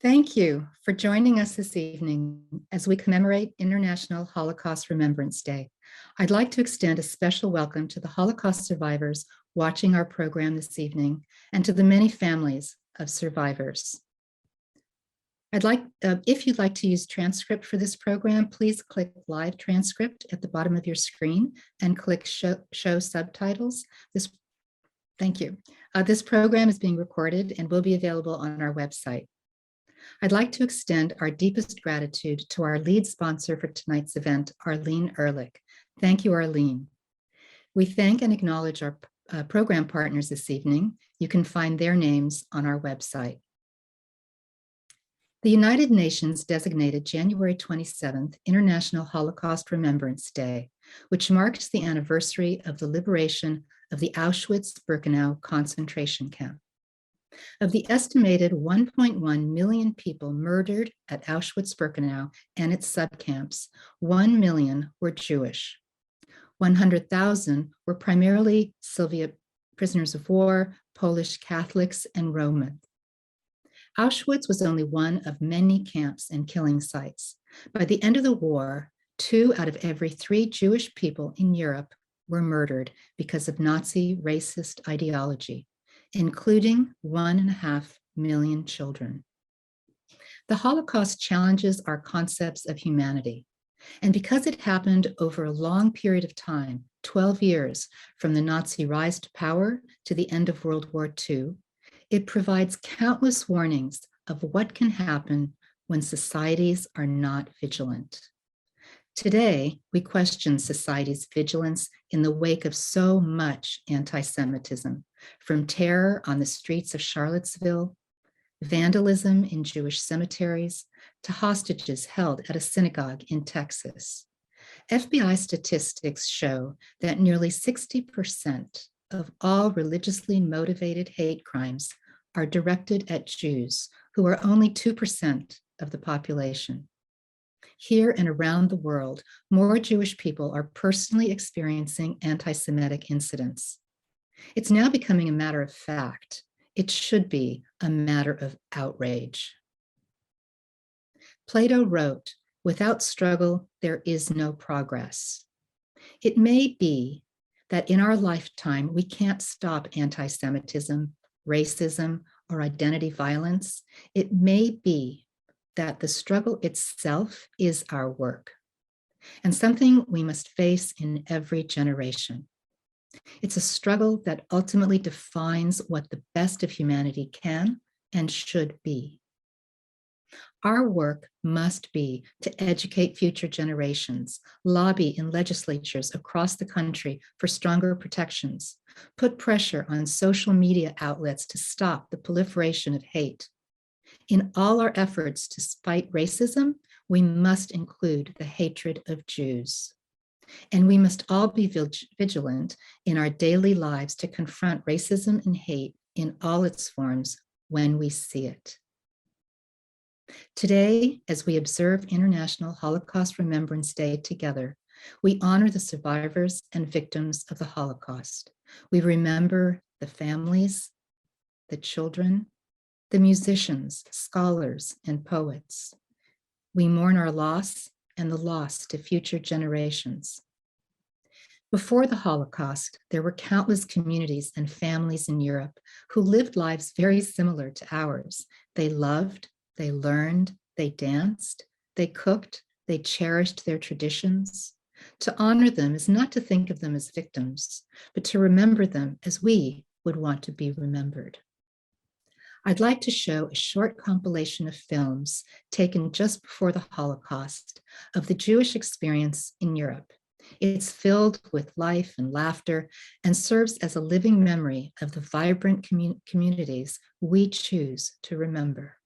Thank you for joining us this evening as we commemorate International Holocaust Remembrance Day. I'd like to extend a special welcome to the Holocaust survivors watching our program this evening and to the many families of survivors. If you'd like to use transcript for this program, please click live transcript at the bottom of your screen and click show subtitles. Thank you. This program is being recorded and will be available on our website. I'd like to extend our deepest gratitude to our lead sponsor for tonight's event, Arlene Ehrlich. Thank you, Arlene. We thank and acknowledge our program partners this evening. You can find their names on our website. The United Nations designated January 27th International Holocaust Remembrance Day, which marks the anniversary of the liberation of the Auschwitz-Birkenau concentration camp. Of the estimated 1.1 million people murdered at Auschwitz-Birkenau and its subcamps, 1 million were Jewish. 100,000 were primarily Soviet prisoners of war, Polish Catholics, and Roma. Auschwitz was only one of many camps and killing sites. By the end of the war, 2 out of every 3 Jewish people in Europe were murdered because of Nazi racist ideology, including 1.5 million children. The Holocaust challenges our concepts of humanity. And because it happened over a long period of time, 12 years from the Nazi rise to power to the end of World War II, it provides countless warnings of what can happen when societies are not vigilant. Today, we question society's vigilance in the wake of so much anti-Semitism, from terror on the streets of Charlottesville, vandalism in Jewish cemeteries, to hostages held at a synagogue in Texas. FBI statistics show that nearly 60% of all religiously motivated hate crimes are directed at Jews, who are only 2% of the population. Here and around the world, more Jewish people are personally experiencing anti-Semitic incidents. It's now becoming a matter of fact. It should be a matter of outrage. Plato wrote, "Without struggle, there is no progress." It may be that in our lifetime, we can't stop anti-Semitism, racism, or identity violence. It may be that the struggle itself is our work and something we must face in every generation. It's a struggle that ultimately defines what the best of humanity can and should be. Our work must be to educate future generations, lobby in legislatures across the country for stronger protections, put pressure on social media outlets to stop the proliferation of hate. In all our efforts to fight racism, we must include the hatred of Jews. And we must all be vigilant in our daily lives to confront racism and hate in all its forms when we see it. Today, as we observe International Holocaust Remembrance Day together, we honor the survivors and victims of the Holocaust. We remember the families, the children, the musicians, scholars, and poets. We mourn our loss and the loss to future generations. Before the Holocaust, there were countless communities and families in Europe who lived lives very similar to ours. They loved, they learned, they danced, they cooked, they cherished their traditions. To honor them is not to think of them as victims, but to remember them as we would want to be remembered. I'd like to show a short compilation of films taken just before the Holocaust of the Jewish experience in Europe. It's filled with life and laughter and serves as a living memory of the vibrant communities we choose to remember.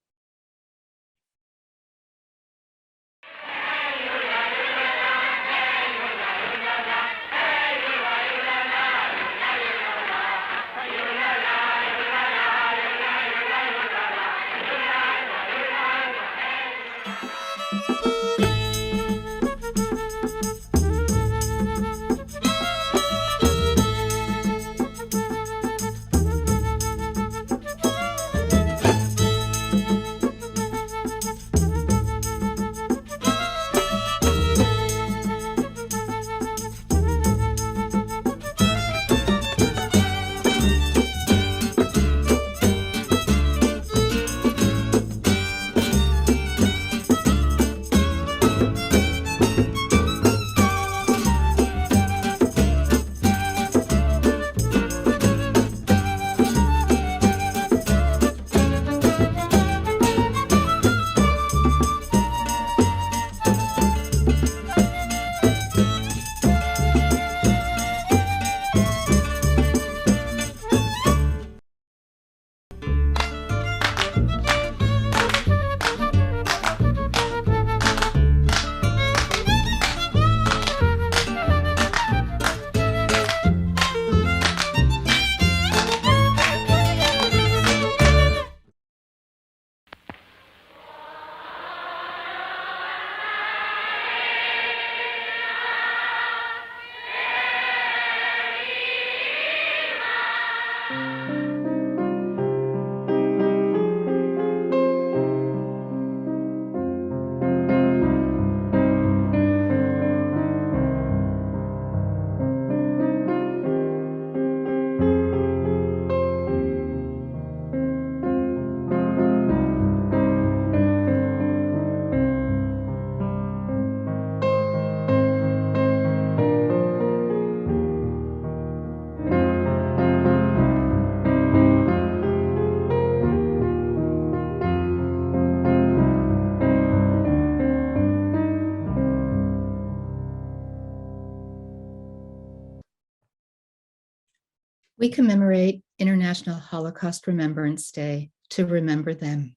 We commemorate International Holocaust Remembrance Day to remember them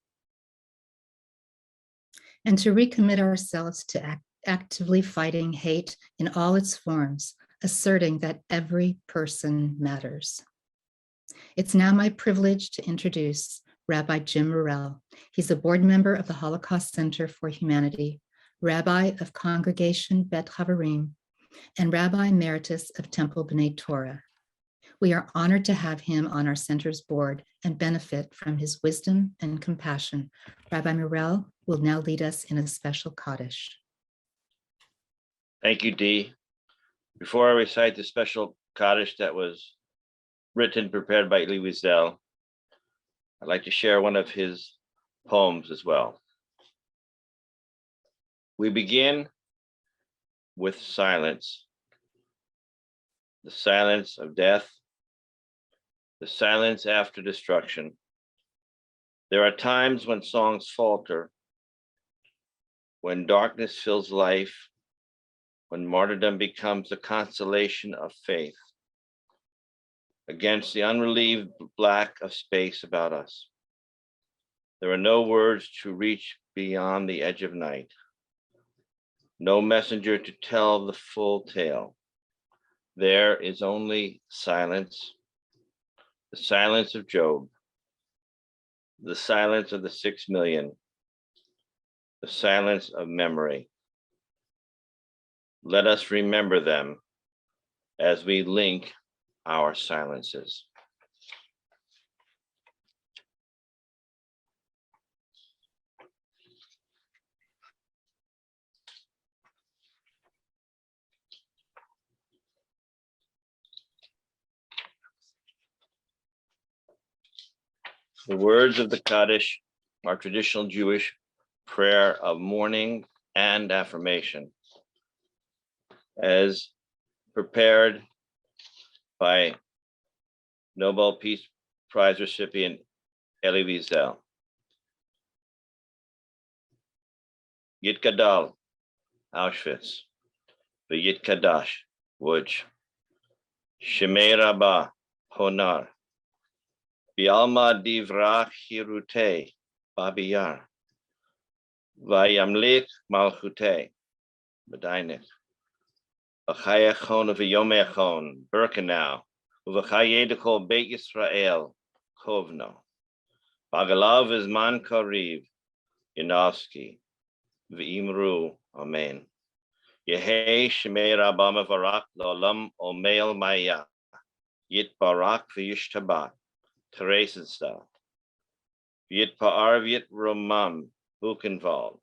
and to recommit ourselves to actively fighting hate in all its forms, asserting that every person matters. It's now my privilege to introduce Rabbi Jim Morrell. He's a board member of the Holocaust Center for Humanity, Rabbi of Congregation Bet Havarim, and Rabbi Emeritus of Temple B'nai Torah. We are honored to have him on our center's board and benefit from his wisdom and compassion. Rabbi Morrell will now lead us in a special Kaddish. Thank you, Dee. Before I recite the special Kaddish that was prepared by Elie Wiesel, I'd like to share one of his poems as well. We begin with silence, the silence of death, the silence after destruction. There are times when songs falter, when darkness fills life, when martyrdom becomes a consolation of faith against the unrelieved black of space about us. There are no words to reach beyond the edge of night, no messenger to tell the full tale. There is only silence, the silence of Job, the silence of the 6 million, the silence of memory. Let us remember them as we link our silences. The words of the Kaddish are traditional Jewish prayer of mourning and affirmation, as prepared by Nobel Peace Prize recipient Elie Wiesel. Yitkadal, Auschwitz, V'yitkadash, Łódź, Shemei Rabbah, Honar, Bialma Divrach Hirute, Babiyar, Vayamlik Malchute, Medainik, Achayachon V'yomechon, Birkenau, Uvachayedekol Beit Yisrael, Kovno, Bagalav Izman Kariv, Yanovsky, V'imru, Amen. Yehei Shemei Rabbah Mevarak L'olam Omeil Maya, Yit Barak V'yishtabak, Terezin style. V'yit Pa'ar V'yit Romam, Buchenwald.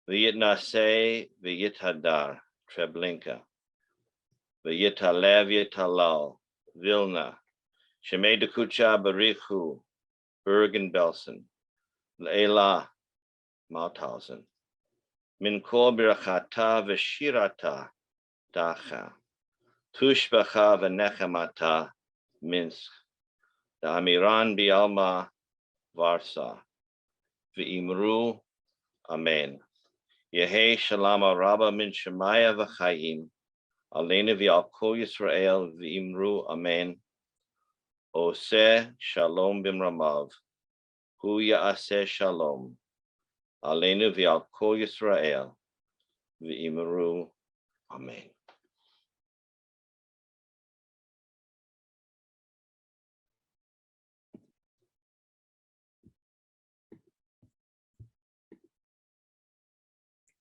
V'yit Naseh V'yit Hadar, Treblinka. V'yit Halev V'yit Halal, Vilna. Shemei Dekucha Barichu, Bergen-Belsen. Leila, Mauthausen. Min kol birachata v'shirata, Dacha. Tushbacha v'nechemata, Minsk. Da'amiran bi'alma, Warsaw. V'imru, Amen. Yehei shalom araba min shemaya v'chayim. Aleinu v'al kol Yisrael v'imru, Amen. Oseh shalom b'mramav. Hu ya'aseh shalom. Aleinu v'al kol Yisrael v'imru, Amen.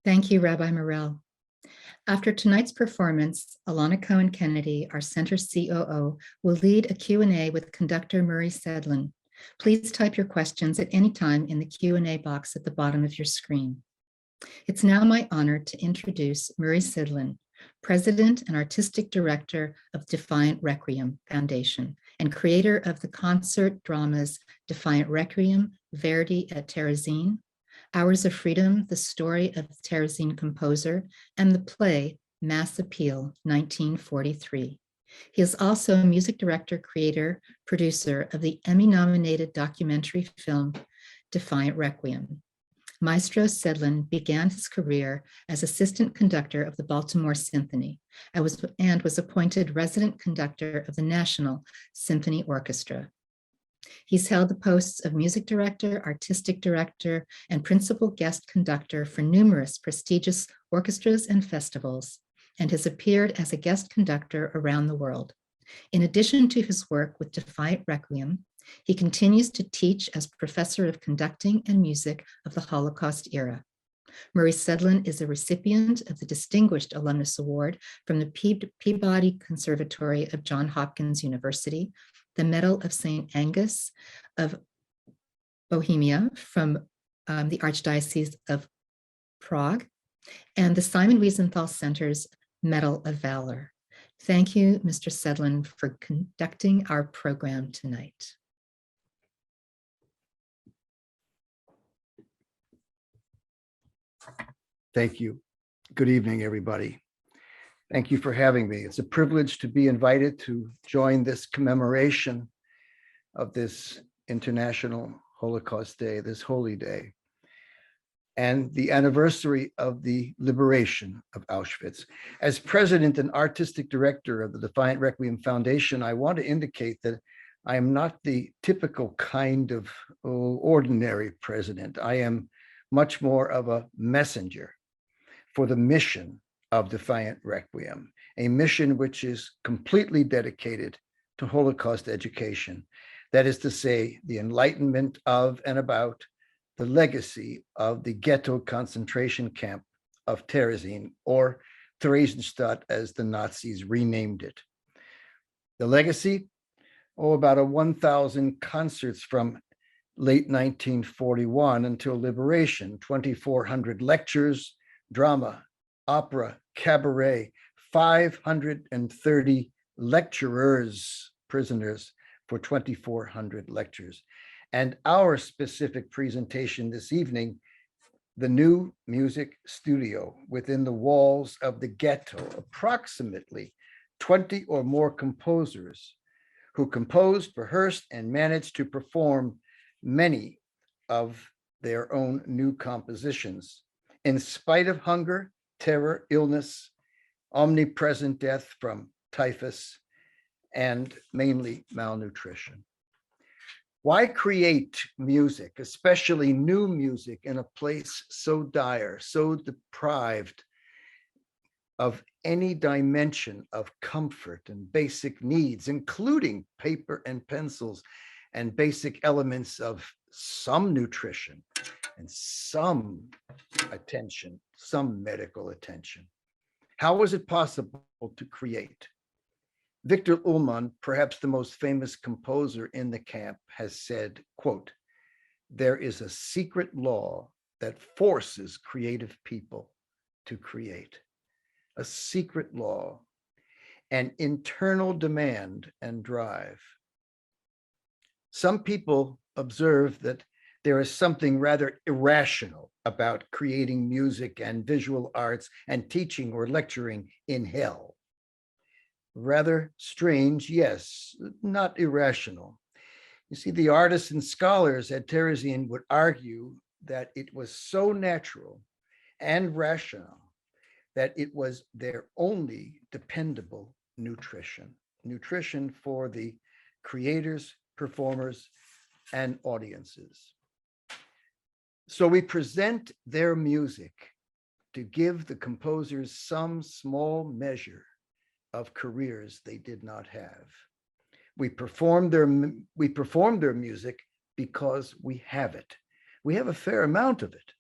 Thank you, Rabbi Morrell. After tonight's performance, Alana Cohen-Kennedy, our center COO, will lead a Q&A with conductor Murry Sidlin. Please type your questions at any time in the Q&A box at the bottom of your screen. It's now my honor to introduce Murry Sidlin, President and Artistic Director of Defiant Requiem Foundation and creator of the concert dramas Defiant Requiem, Verdi at Terezin, Hours of Freedom, the story of the Terezín composer, and the play Mass Appeal, 1943. He is also a music director, creator, producer of the Emmy-nominated documentary film Defiant Requiem. Maestro Sidlin began his career as assistant conductor of the Baltimore Symphony and was appointed resident conductor of the National Symphony Orchestra. He's held the posts of music director, artistic director, and principal guest conductor for numerous prestigious orchestras and festivals, and has appeared as a guest conductor around the world. In addition to his work with Defiant Requiem, he continues to teach as professor of conducting and music of the Holocaust era. Murry Sidlin is a recipient of the Distinguished Alumnus Award from the Peabody Conservatory of Johns Hopkins University, the Medal of St. Angus of Bohemia from the Archdiocese of Prague, and the Simon Wiesenthal Center's Medal of Valor. Thank you, Mr. Sidlin, for conducting our program tonight. Thank you. Good evening, everybody. Thank you for having me. It's a privilege to be invited to join this commemoration of this International Holocaust Day, this holy day, and the anniversary of the liberation of Auschwitz. As president and artistic director of the Defiant Requiem Foundation, I want to indicate that I am not the typical kind of ordinary president. I am much more of a messenger for the mission of Defiant Requiem, a mission which is completely dedicated to Holocaust education. That is to say, the enlightenment of and about the legacy of the ghetto concentration camp of Terezin, or Theresienstadt as the Nazis renamed it. The legacy, about 1,000 concerts from late 1941 until liberation, 2,400 lectures, drama, opera, cabaret, 530 lecturers, prisoners, for 2,400 lectures. And our specific presentation this evening, the new music studio within the walls of the ghetto, approximately 20 or more composers who composed, rehearsed, and managed to perform many of their own new compositions, in spite of hunger, terror, illness, omnipresent death from typhus, and mainly malnutrition. Why create music, especially new music, in a place so dire, so deprived of any dimension of comfort and basic needs, including paper and pencils and basic elements of some nutrition and some attention, some medical attention? How was it possible to create? Victor Ullmann, perhaps the most famous composer in the camp, has said, quote, "There is a secret law that forces creative people to create. A secret law, an internal demand and drive." Some people observe that there is something rather irrational about creating music and visual arts and teaching or lecturing in hell. Rather strange, yes, not irrational. You see, the artists and scholars at Terezin would argue that it was so natural and rational that it was their only dependable nutrition for the creators, performers, and audiences. So we present their music to give the composers some small measure of careers they did not have. We perform their music because we have it. We have a fair amount of it,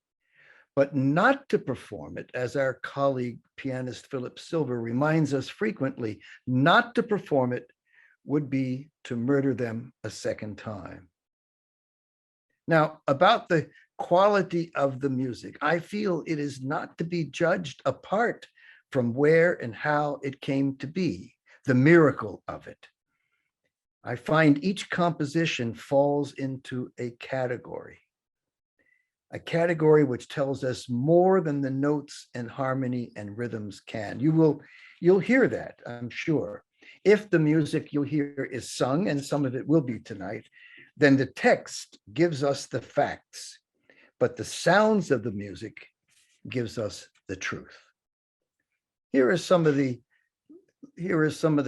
but not to perform it, as our colleague pianist Philip Silver reminds us frequently, not to perform it would be to murder them a second time. Now, about the quality of the music, I feel it is not to be judged apart from where and how it came to be, the miracle of it. I find each composition falls into a category which tells us more than the notes and harmony and rhythms can. You'll hear that, I'm sure. If the music you'll hear is sung, and some of it will be tonight, then the text gives us the facts, but the sounds of the music gives us the truth. Here are some of the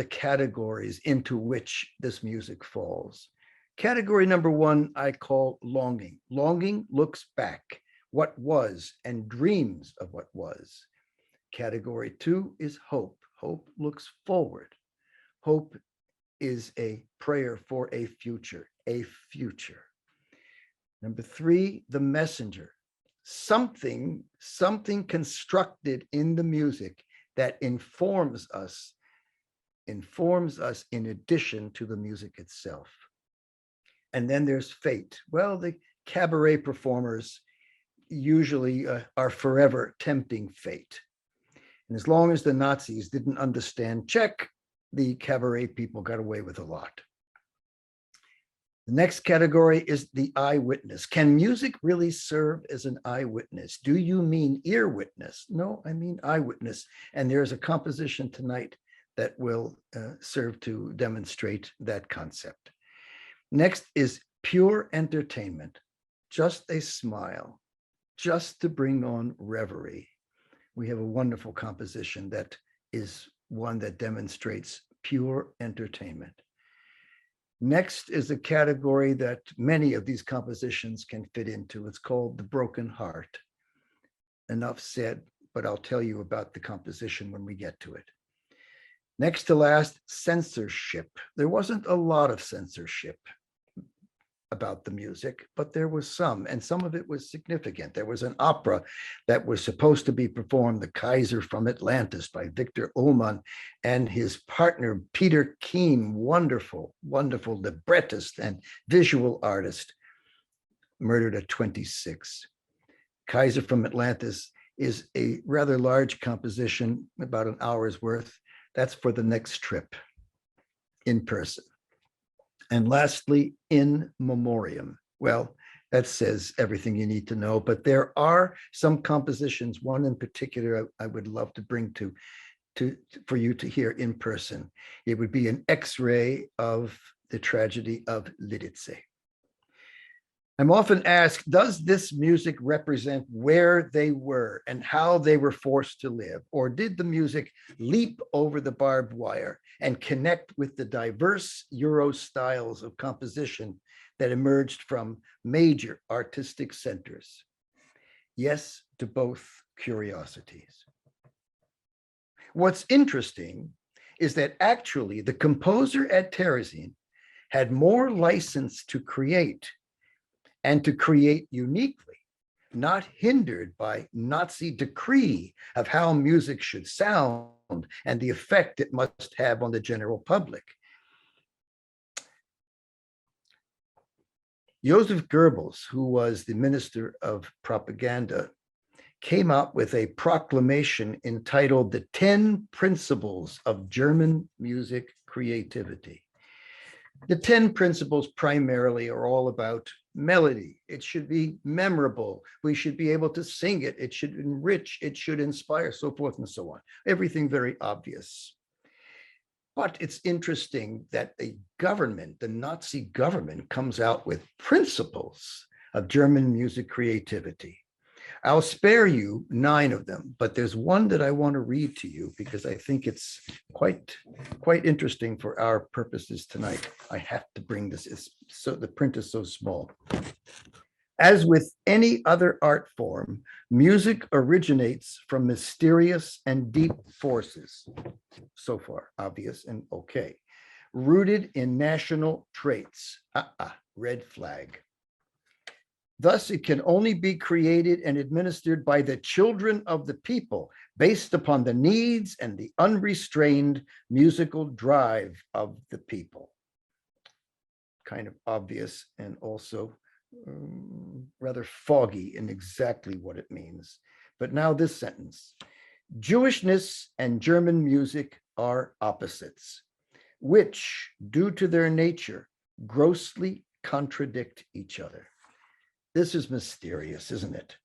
categories into which this music falls. Category number one, I call longing. Longing looks back, what was, and dreams of what was. Category two is hope. Hope looks forward. Hope is a prayer for a future, a future. Number three, the messenger. Something constructed in the music that informs us in addition to the music itself. And then there's fate. Well, the cabaret performers usually are forever tempting fate. And as long as the Nazis didn't understand Czech, the cabaret people got away with a lot. The next category is the eyewitness. Can music really serve as an eyewitness? Do you mean ear witness? No, I mean eyewitness. And there's a composition tonight that will serve to demonstrate that concept. Next is pure entertainment, just a smile, just to bring on reverie. We have a wonderful composition that is one that demonstrates pure entertainment. Next is a category that many of these compositions can fit into. It's called the broken heart. Enough said, but I'll tell you about the composition when we get to it. Next to last, censorship. There wasn't a lot of censorship about the music, but there was some, and some of it was significant. There was an opera that was supposed to be performed, The Kaiser from Atlantis by Victor Ullmann and his partner, Peter Keene, wonderful librettist and visual artist, murdered at 26. Kaiser from Atlantis is a rather large composition, about an hour's worth. That's for the next trip in person. And lastly, in memoriam. Well, that says everything you need to know, but there are some compositions, one in particular I would love to bring for you to hear in person. It would be an X-ray of the tragedy of Lidice. I'm often asked, does this music represent where they were and how they were forced to live? Or did the music leap over the barbed wire and connect with the diverse Euro styles of composition that emerged from major artistic centers? Yes to both curiosities. What's interesting is that actually the composer at Terezin had more license to create and to create uniquely, not hindered by Nazi decree of how music should sound and the effect it must have on the general public. Joseph Goebbels, who was the Minister of Propaganda, came out with a proclamation entitled The 10 Principles of German Music Creativity. The 10 principles primarily are all about melody. It should be memorable. We should be able to sing it. It should enrich. It should inspire, so forth and so on. Everything very obvious. But it's interesting that the government, the Nazi government, comes out with principles of German music creativity. I'll spare you 9 of them, but there's one that I want to read to you because I think it's quite interesting for our purposes tonight. I have to bring this, so the print is so small. As with any other art form, music originates from mysterious and deep forces. So far, obvious and okay. Rooted in national traits. Red flag. Thus, it can only be created and administered by the children of the people, based upon the needs and the unrestrained musical drive of the people. Kind of obvious and also rather foggy in exactly what it means. But now this sentence: Jewishness and German music are opposites, which, due to their nature, grossly contradict each other. This is mysterious, isn't it?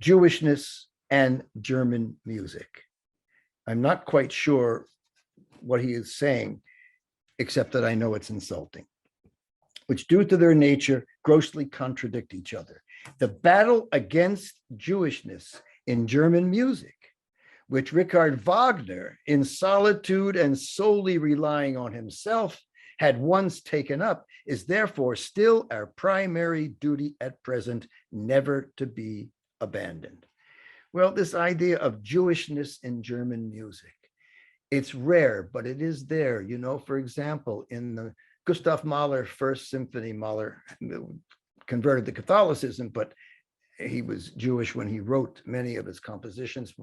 Jewishness and German music. I'm not quite sure what he is saying, except that I know it's insulting, which due to their nature grossly contradict each other. The battle against Jewishness in German music, which Richard Wagner, in solitude and solely relying on himself, had once taken up, is therefore still our primary duty at present, never to be abandoned. Well, this idea of Jewishness in German music, it's rare, but it is there. You know, for example, in the Gustav Mahler First Symphony, Mahler converted to Catholicism, but he was Jewish when he wrote many of his compositions.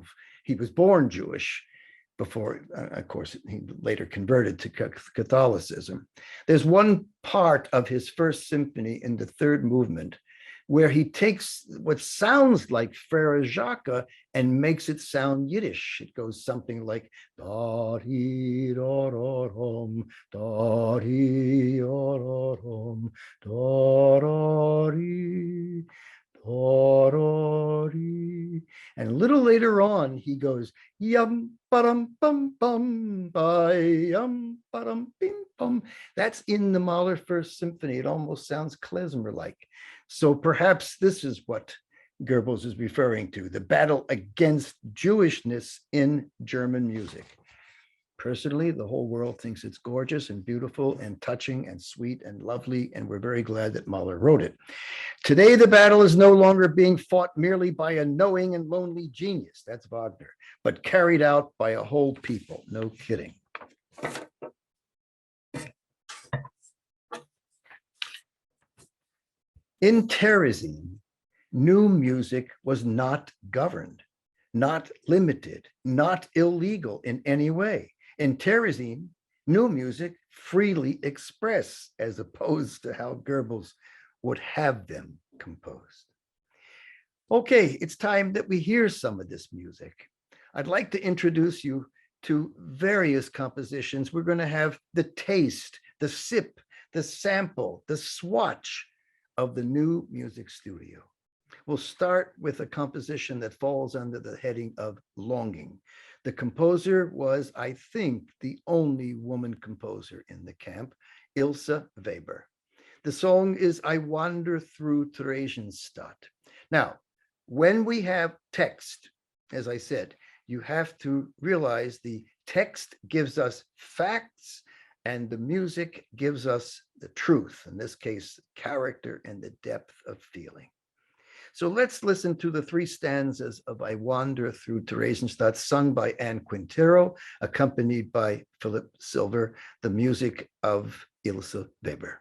He was born Jewish before, of course, he later converted to Catholicism. There's one part of his First Symphony in the third movement where he takes what sounds like Frere Jacques and makes it sound Yiddish. It goes something like da-dee-da-da-dum, da-dee-da-da-dum, da-da-dee. And a little later on, he goes yum ba-dum bum bum by yum ba-dum bim bum. That's in the Mahler First Symphony. It almost sounds klezmer-like. So perhaps this is what Goebbels is referring to: the battle against Jewishness in German music. Personally, the whole world thinks it's gorgeous and beautiful and touching and sweet and lovely, and we're very glad that Mahler wrote it. Today, the battle is no longer being fought merely by a knowing and lonely genius, that's Wagner, but carried out by a whole people. No kidding. In Terezin, new music was not governed, not limited, not illegal in any way. In Terezin, new music freely expressed, as opposed to how Goebbels would have them composed. Okay, it's time that we hear some of this music. I'd like to introduce you to various compositions. We're going to have the taste, the sip, the sample, the swatch of the new music studio. We'll start with a composition that falls under the heading of Longing. The composer was, I think, the only woman composer in the camp, Ilse Weber. The song is I Wander Through Theresienstadt. Now, when we have text, as I said, you have to realize the text gives us facts and the music gives us the truth, in this case, character and the depth of feeling. So let's listen to the three stanzas of I Wander Through Theresienstadt, sung by Anne Quintero, accompanied by Philip Silver, the music of Ilse Weber.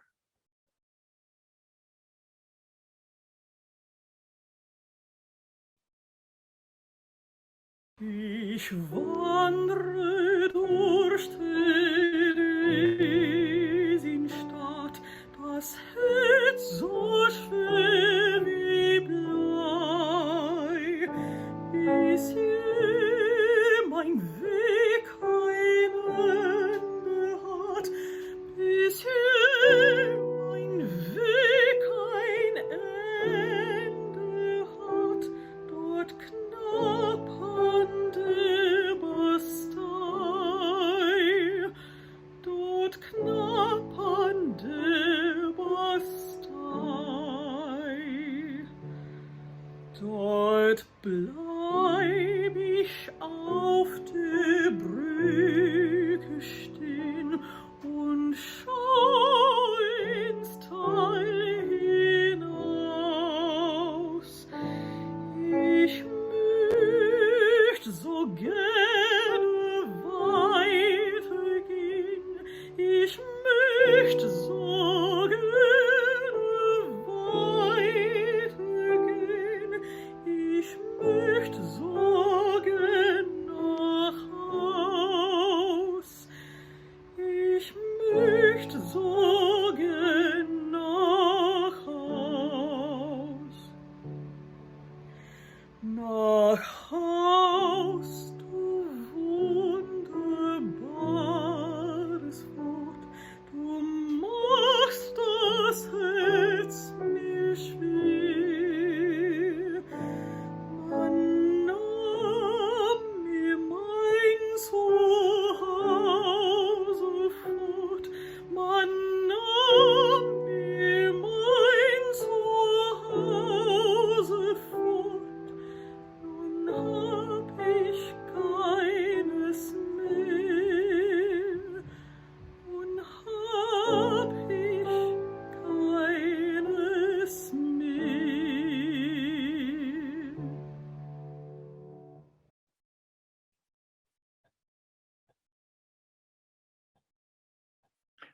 Ich wandre durch Theresienstadt, das Herz so schwer wie Blei, bis je mein Weg kein Ende hat, bis je mein Weg kein Ende hat, dort knapp an der Bastei, dort knapp an der Bastei. Dort bleib ich auf der Brücke stehen und schau ins Tal hinaus. Ich möcht so gerne weitergehen, ich möcht so gerne weitergehen. so gehen nach Haus. Nach Haus, du wunderbares Wort, du machst das Herz mir schwer. Man nahm mir mein Zuhause fort, man nahm mir mein Zuhause fort, nun hab ich keines mehr, nun hab ich keines mehr.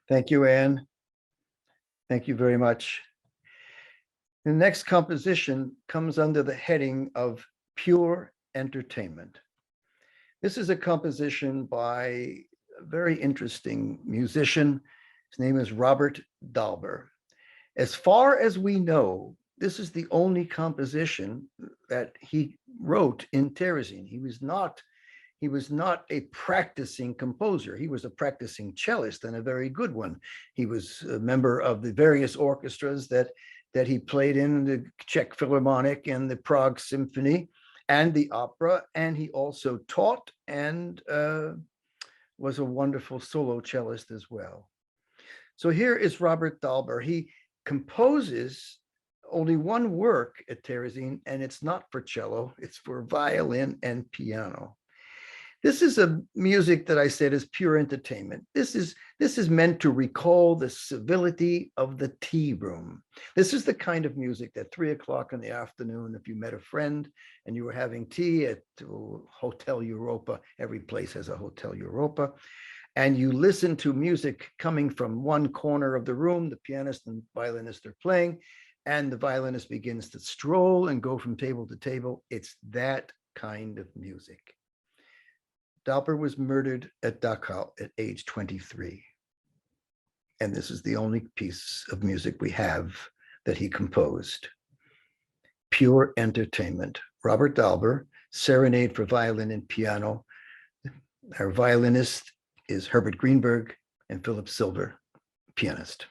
Thank you, Anne. Thank you very much. The next composition comes under the heading of Pure Entertainment. This is a composition by a very interesting musician. His name is Robert Dalber. As far as we know, this is the only composition that he wrote in Terezin. He was not a practicing composer. He was a practicing cellist and a very good one. He was a member of the various orchestras that he played in, the Czech Philharmonic and the Prague Symphony and the opera. And he also taught and was a wonderful solo cellist as well. So here is Robert Dalber. He composes only one work at Terezin, and it's not for cello, it's for violin and piano. This is a music that I said is pure entertainment. This is meant to recall the civility of the tea room. This is the kind of music that 3 o'clock in the afternoon, if you met a friend and you were having tea at Hotel Europa, every place has a Hotel Europa, and you listen to music coming from one corner of the room, the pianist and violinist are playing, and the violinist begins to stroll and go from table to table. It's that kind of music. Dalber was murdered at Dachau at age 23. And this is the only piece of music we have that he composed. Pure Entertainment. Robert Dalber, Serenade for Violin and Piano. Our violinist is Herbert Greenberg and Philip Silver, pianist.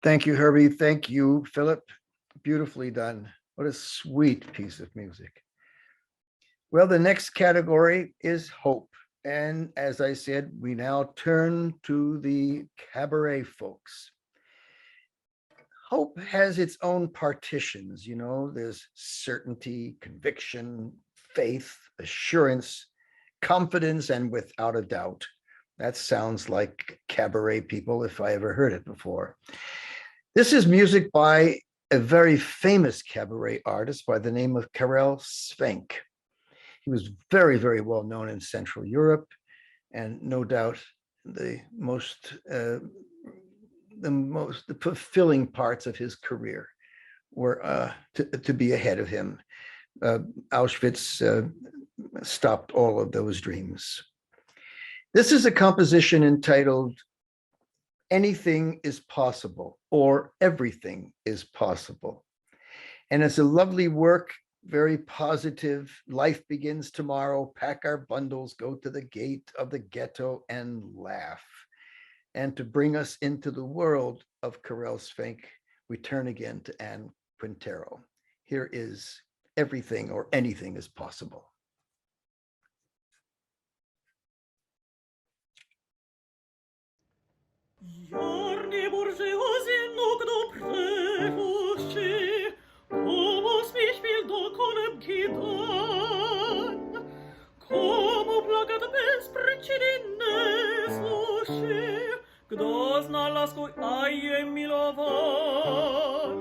Thank you, Herbie. Thank you, Philip. Beautifully done. What a sweet piece of music. Well, the next category is hope. And as I said, we now turn to the cabaret folks. Hope has its own partitions, you know, there's certainty, conviction, faith, assurance, confidence, and without a doubt. That sounds like cabaret people if I ever heard it before. This is music by a very famous cabaret artist by the name of Karel Svenk. He was very, very well known in Central Europe, and no doubt the most fulfilling parts of his career were to be ahead of him. Auschwitz stopped all of those dreams. This is a composition entitled Anything is Possible, or Everything is Possible. And it's a lovely work, very positive. Life begins tomorrow. Pack our bundles, go to the gate of the ghetto and laugh. And to bring us into the world of Karel Svenk, we turn again to Anne Quintero. Here is Everything or Anything is Possible. Jarni burgeosi nog do prevoši, komu smišpil do koneb gidan, komu plakat bez причины не sluši, kdo zna lasku a je milovan.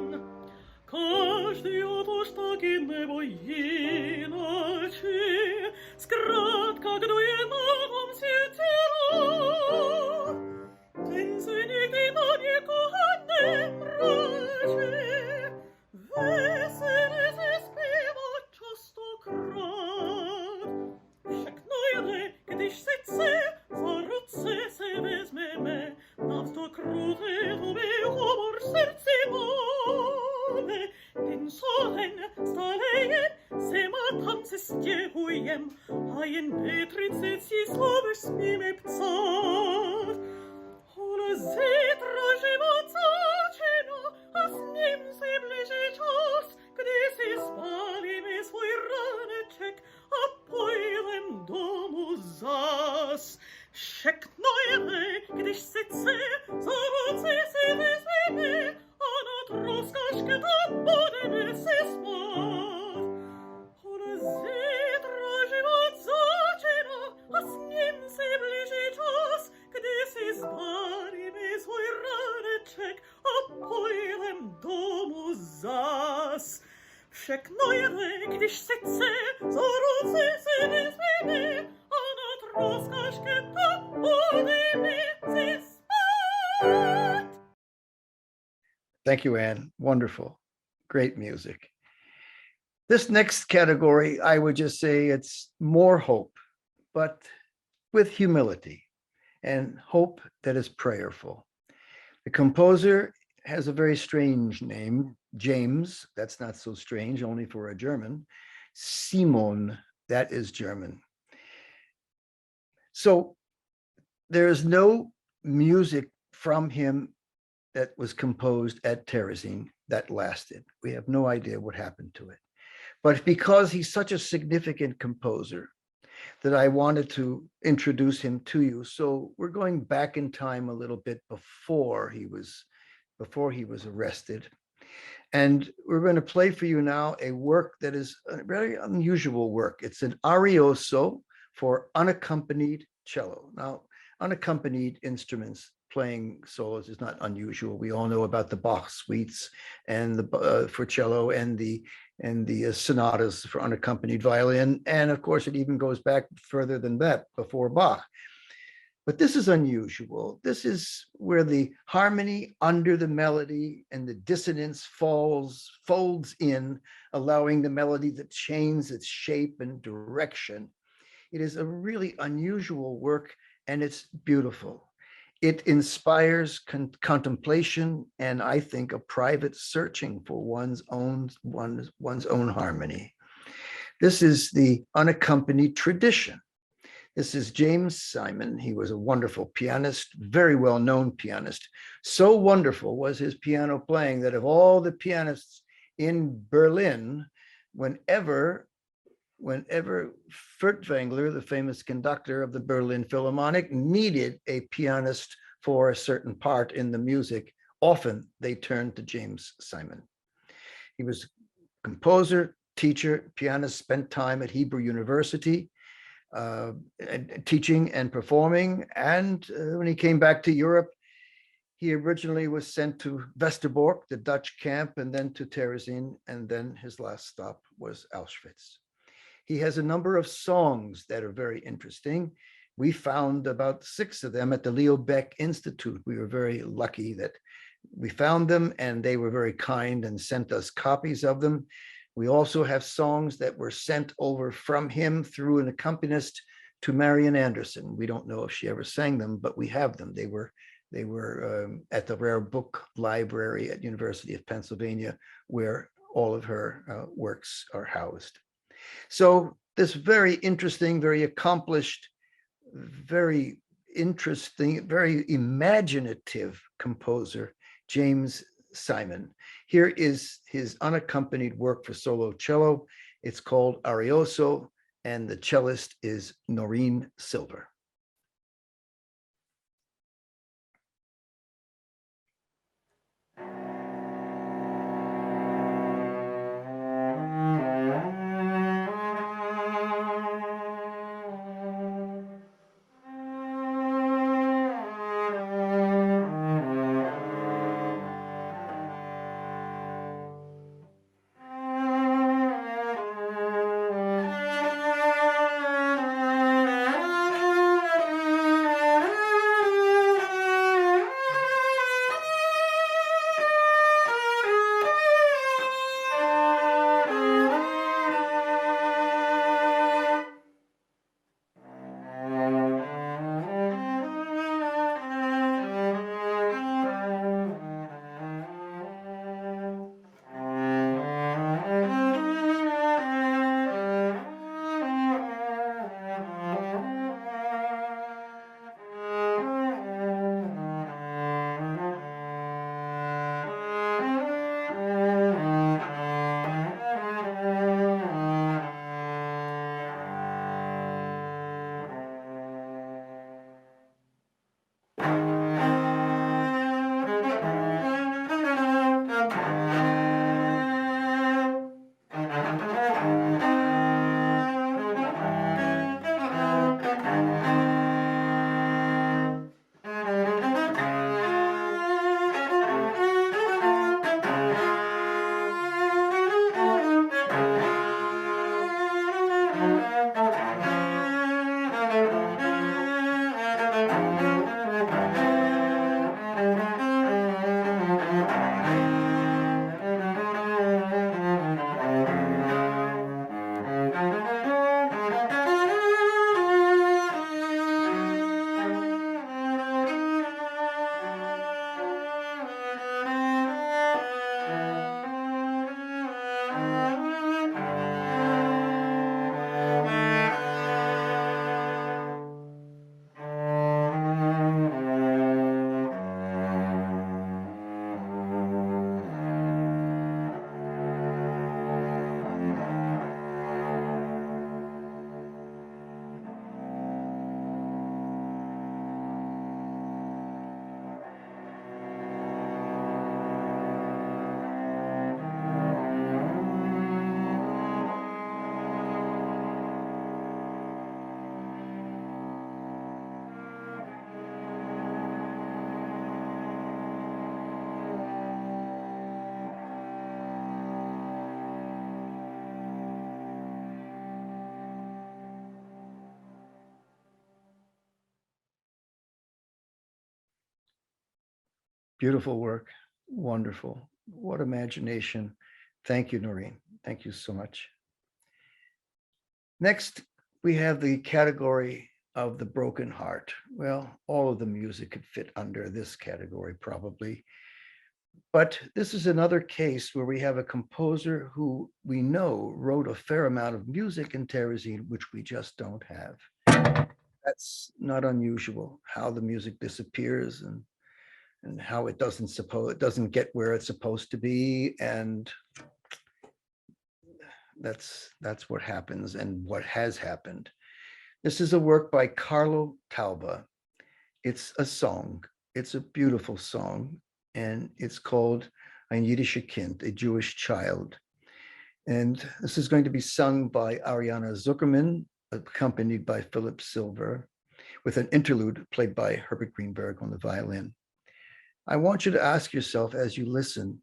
Каждый отуж так и не бои ночи, скратка, kdo je na tom svete rad. Ten se nikdy na někoho nemračí, vesele se zpěvá častokrát. Všechno jde, když se chce, za ruce se vezmeme, navzdory krutého humor srdci máme. Ten solen stále jen se má tam se stěhujem, a jen Petrice slovy smíme psát. Ale zítra život začíná a s ním se blíží čas, kdy si spálíme svůj ráneček a pojdem domů zas. Všechno jde, když se chce, za ruce se vezmeme a nad rozkažkama budeme se spát. Ale zítra život začíná a s ním se blíží čas, kdy si spálíme svůj ráneček a pojdem domů zas. Všechno jde, když se chce, za ruce se vezmeme a nad rozkažkama budeme se spát. Thank you, Anne. Wonderful. Great music. This next category, I would just say it's more hope, but with humility and hope that is prayerful. The composer has a very strange name, James. That's not so strange, only for a German. Simon, that is German. So there's no music from him that was composed at Terezin that lasted. We have no idea what happened to it. But because he's such a significant composer, that I wanted to introduce him to you. So we're going back in time a little bit before he was arrested. And we're going to play for you now a work that is a very unusual work. It's an arioso for unaccompanied cello. Now, unaccompanied instruments playing solos is not unusual. We all know about the Bach suites and the for cello and the sonatas for unaccompanied violin. And of course, it even goes back further than that, before Bach. But this is unusual. This is where the harmony under the melody and the dissonance folds in, allowing the melody to change its shape and direction. It is a really unusual work, and it's beautiful. It inspires contemplation and, I think, a private searching for one's own harmony. This is the unaccompanied tradition. This is James Simon. He was a wonderful pianist, very well-known pianist. So wonderful was his piano playing that of all the pianists in Berlin, whenever Furtwängler, the famous conductor of the Berlin Philharmonic, needed a pianist for a certain part in the music, often they turned to James Simon. He was composer, teacher, pianist, spent time at Hebrew University, teaching and performing. And when he came back to Europe, he originally was sent to Westerbork, the Dutch camp, and then to Terezin, and then his last stop was Auschwitz. He has a number of songs that are very interesting. We found about 6 of them at the Leo Baeck Institute. We were very lucky that we found them, and they were very kind and sent us copies of them. We also have songs that were sent over from him through an accompanist to Marian Anderson. We don't know if she ever sang them, but we have them. They were at the Rare Book Library at University of Pennsylvania, where all of her works are housed. So this very interesting, very accomplished, very interesting, very imaginative composer, James Simon. Here is his unaccompanied work for solo cello. It's called Arioso, and the cellist is Noreen Silver. Beautiful work, wonderful. What imagination. Thank you, Noreen. Thank you so much. Next, we have the category of the broken heart. Well, all of the music could fit under this category probably. But this is another case where we have a composer who we know wrote a fair amount of music in Terezin, which we just don't have. That's not unusual, how the music disappears and how it doesn't get where it's supposed to be. And that's what happens and what has happened. This is a work by Carlo Tauber. It's a song. It's a beautiful song, and it's called Ein jüdisches Kind, a Jewish child. And this is going to be sung by Ariana Zuckerman, accompanied by Philip Silver, with an interlude played by Herbert Greenberg on the violin. I want you to ask yourself as you listen,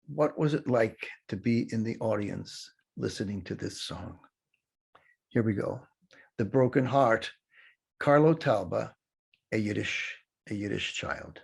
what was it like to be in the audience listening to this song? Here we go. The Broken Heart, Carlo Tauber, a Yiddish child.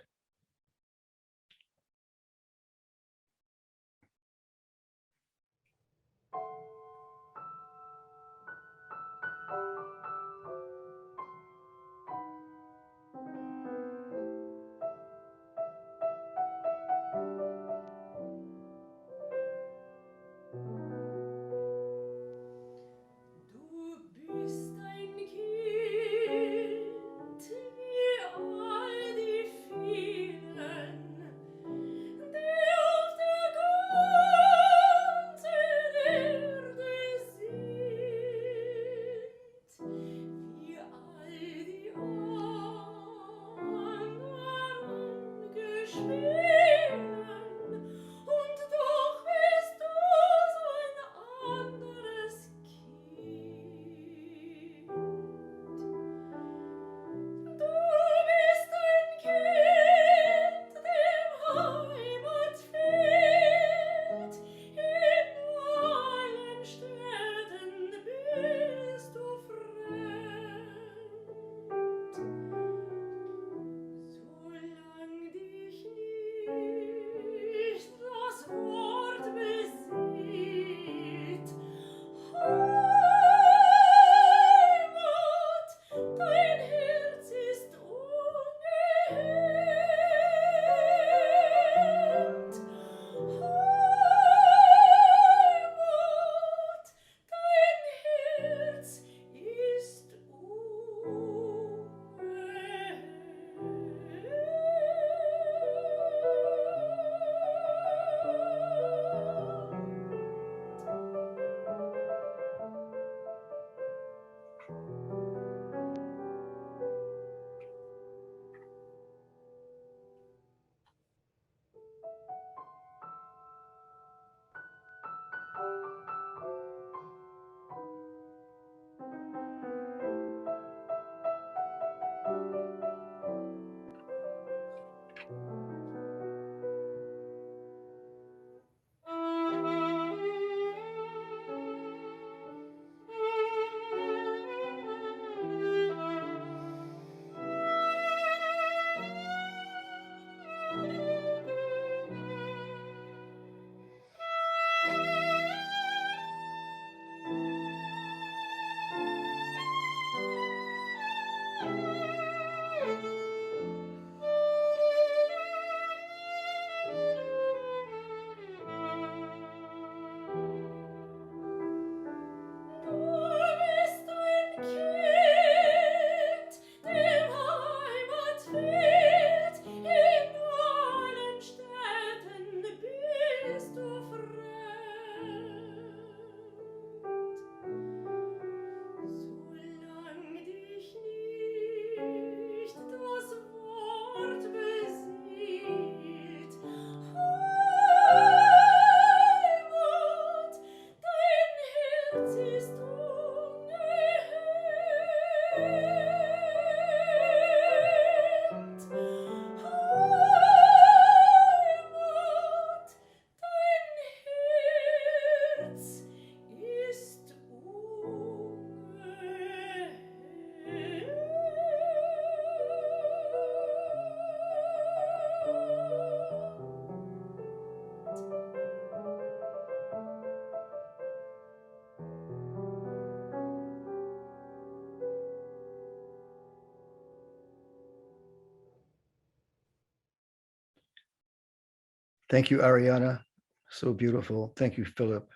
Thank you, Ariana. So beautiful. Thank you, Philip.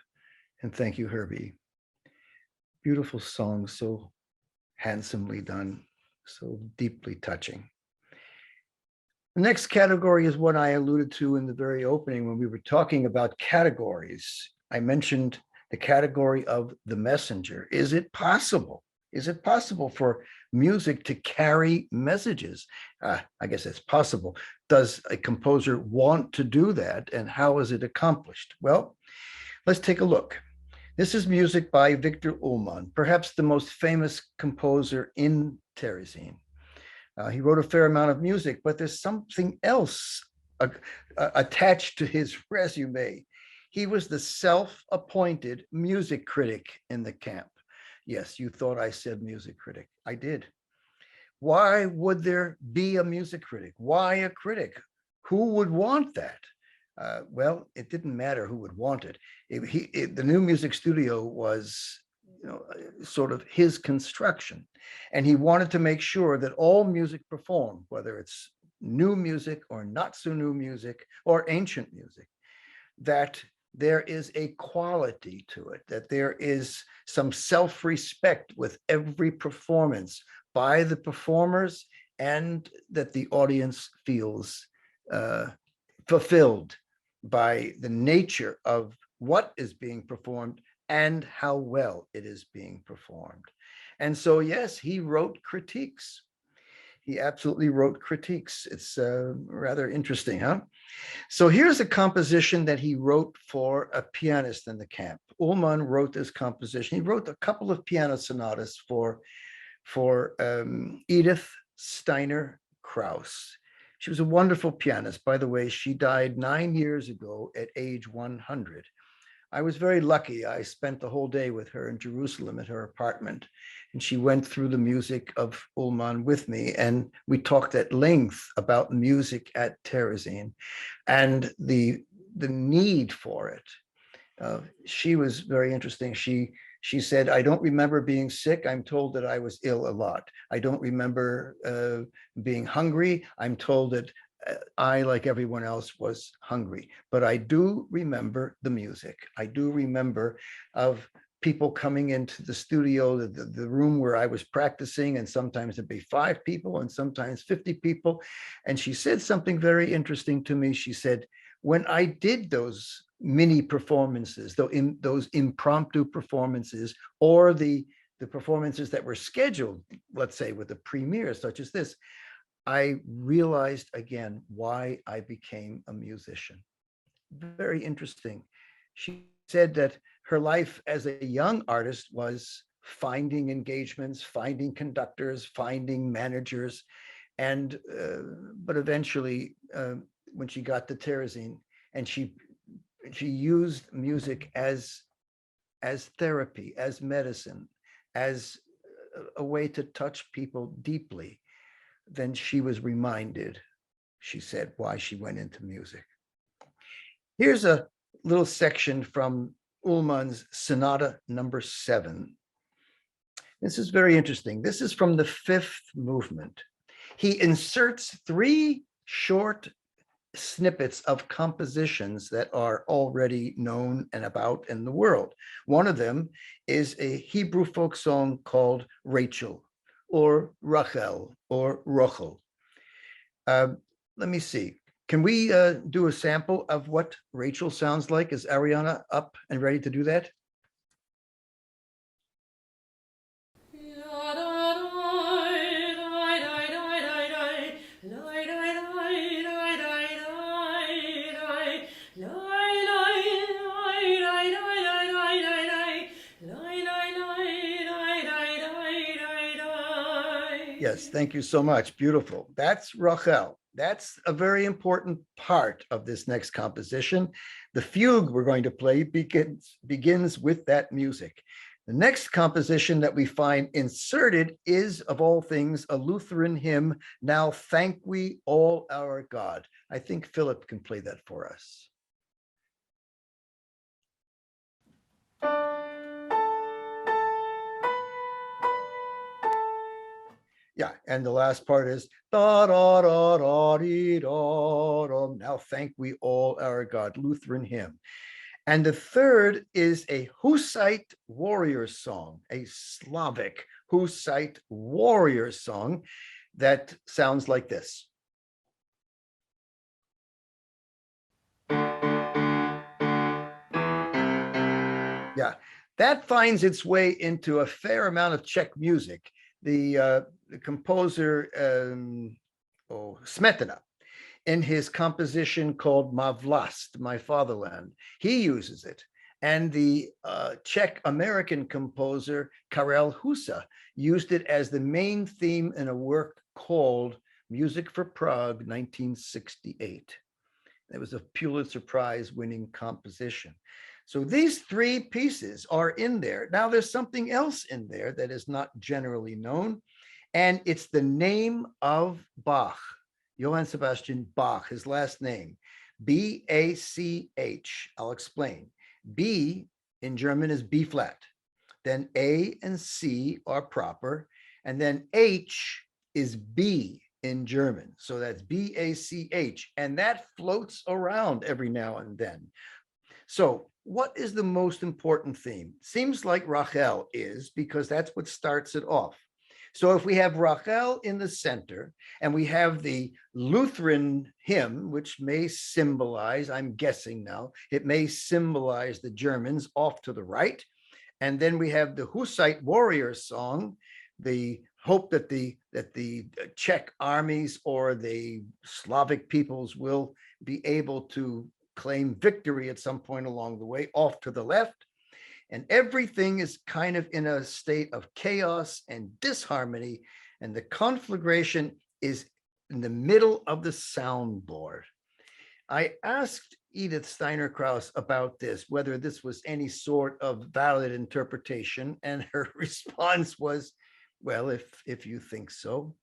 And thank you, Herbie. Beautiful song. So handsomely done, so deeply touching. The next category is what I alluded to in the very opening when we were talking about categories. I mentioned the category of the messenger. Is it possible? Is it possible for music to carry messages? I guess it's possible. Does a composer want to do that? And how is it accomplished? Well, let's take a look. This is music by Victor Ullmann, perhaps the most famous composer in Terezin. He wrote a fair amount of music, but there's something else attached to his resume. He was the self-appointed music critic in the camp. Yes, you thought I said music critic. I did. Why would there be a music critic? Why a critic? Who would want that? Well, it didn't matter who would want it. The new music studio was, sort of his construction. And he wanted to make sure that all music performed, whether it's new music or not so new music or ancient music, that there is a quality to it, that there is some self-respect with every performance by the performers, and that the audience feels fulfilled by the nature of what is being performed and how well it is being performed. And so, yes, he wrote critiques. He absolutely wrote critiques. It's rather interesting, huh? So here's a composition that he wrote for a pianist in the camp. Ullmann wrote this composition. He wrote a couple of piano sonatas for Edith Steiner Krauss. She was a wonderful pianist. By the way, she died 9 years ago at age 100. I was very lucky. I spent the whole day with her in Jerusalem at her apartment, and she went through the music of Ullmann with me, and we talked at length about music at Terezin and the need for it. She was very interesting. She said, I don't remember being sick. I'm told that I was ill a lot. I don't remember being hungry. I'm told that I, like everyone else, was hungry, but I do remember the music. I do remember of people coming into the studio, the room where I was practicing, and sometimes it'd be 5 people and sometimes 50 people. And she said something very interesting to me. She said, when I did those mini performances, those impromptu performances, or the performances that were scheduled, let's say with a premiere such as this, I realized again why I became a musician. Very interesting. She said that her life as a young artist was finding engagements, finding conductors, finding managers, and but eventually, when she got to Terezin, and she used music as therapy, as medicine, as a way to touch people deeply, then she was reminded, she said, why she went into music. Here's a little section from Ullmann's Sonata number 7. This is very interesting. This is from the 5th movement. He inserts 3 short snippets of compositions that are already known and about in the world. One of them is a Hebrew folk song called Rachel, or Rachel, or Rochel. Let me see. Can we do a sample of what Rachel sounds like? Is Ariana up and ready to do that? Yes, thank you so much. Beautiful. That's Rachel. That's a very important part of this next composition. The fugue we're going to play begins with that music. The next composition that we find inserted is, of all things, a Lutheran hymn, Now Thank We All Our God. I think Philip can play that for us. Yeah, and the last part is da da da da dee da da. Now thank we all our God, Lutheran hymn. And the third is a Hussite warrior song, a Slavic Hussite warrior song that sounds like this. Yeah, that finds its way into a fair amount of Czech music. The composer Smetana, in his composition called Ma Vlast, My Fatherland, he uses it. And the Czech American composer Karel Husa used it as the main theme in a work called Music for Prague, 1968. It was a Pulitzer Prize winning composition. So these three pieces are in there. Now there's something else in there that is not generally known, and it's the name of Bach, Johann Sebastian Bach, his last name, B-A-C-H. I'll explain. B in German is B flat. Then A and C are proper, and then H is B in German. So that's B-A-C-H, and that floats around every now and then. So what is the most important theme? Seems like Rachel is, because that's what starts it off. So if we have Rachel in the center and we have the Lutheran hymn, which may symbolize, I'm guessing now, it may symbolize the Germans off to the right. And then we have the Hussite warrior song, the hope that the Czech armies or the Slavic peoples will be able to claim victory at some point along the way, off to the left. And everything is kind of in a state of chaos and disharmony. And the conflagration is in the middle of the soundboard. I asked Edith Steiner-Krauss about this, whether this was any sort of valid interpretation. And her response was, well, if you think so.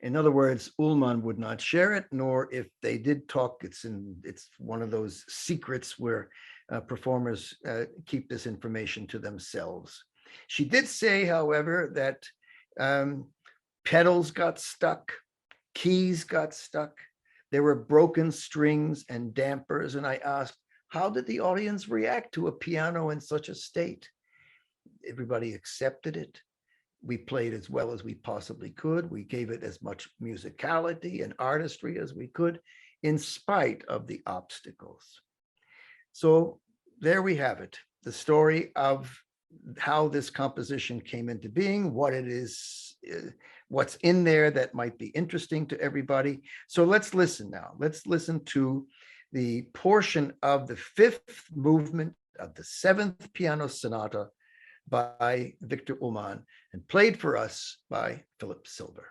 In other words, Ullmann would not share it, nor if they did talk, it's one of those secrets where performers keep this information to themselves. She did say, however, that pedals got stuck, keys got stuck, there were broken strings and dampers, and I asked, how did the audience react to a piano in such a state? Everybody accepted it. We played as well as we possibly could. We gave it as much musicality and artistry as we could, in spite of the obstacles. So there we have it, the story of how this composition came into being, what it is, what's in there that might be interesting to everybody. So let's listen now. Let's listen to the portion of the fifth movement of the seventh piano sonata by Victor Ullmann, and played for us by Philip Silver.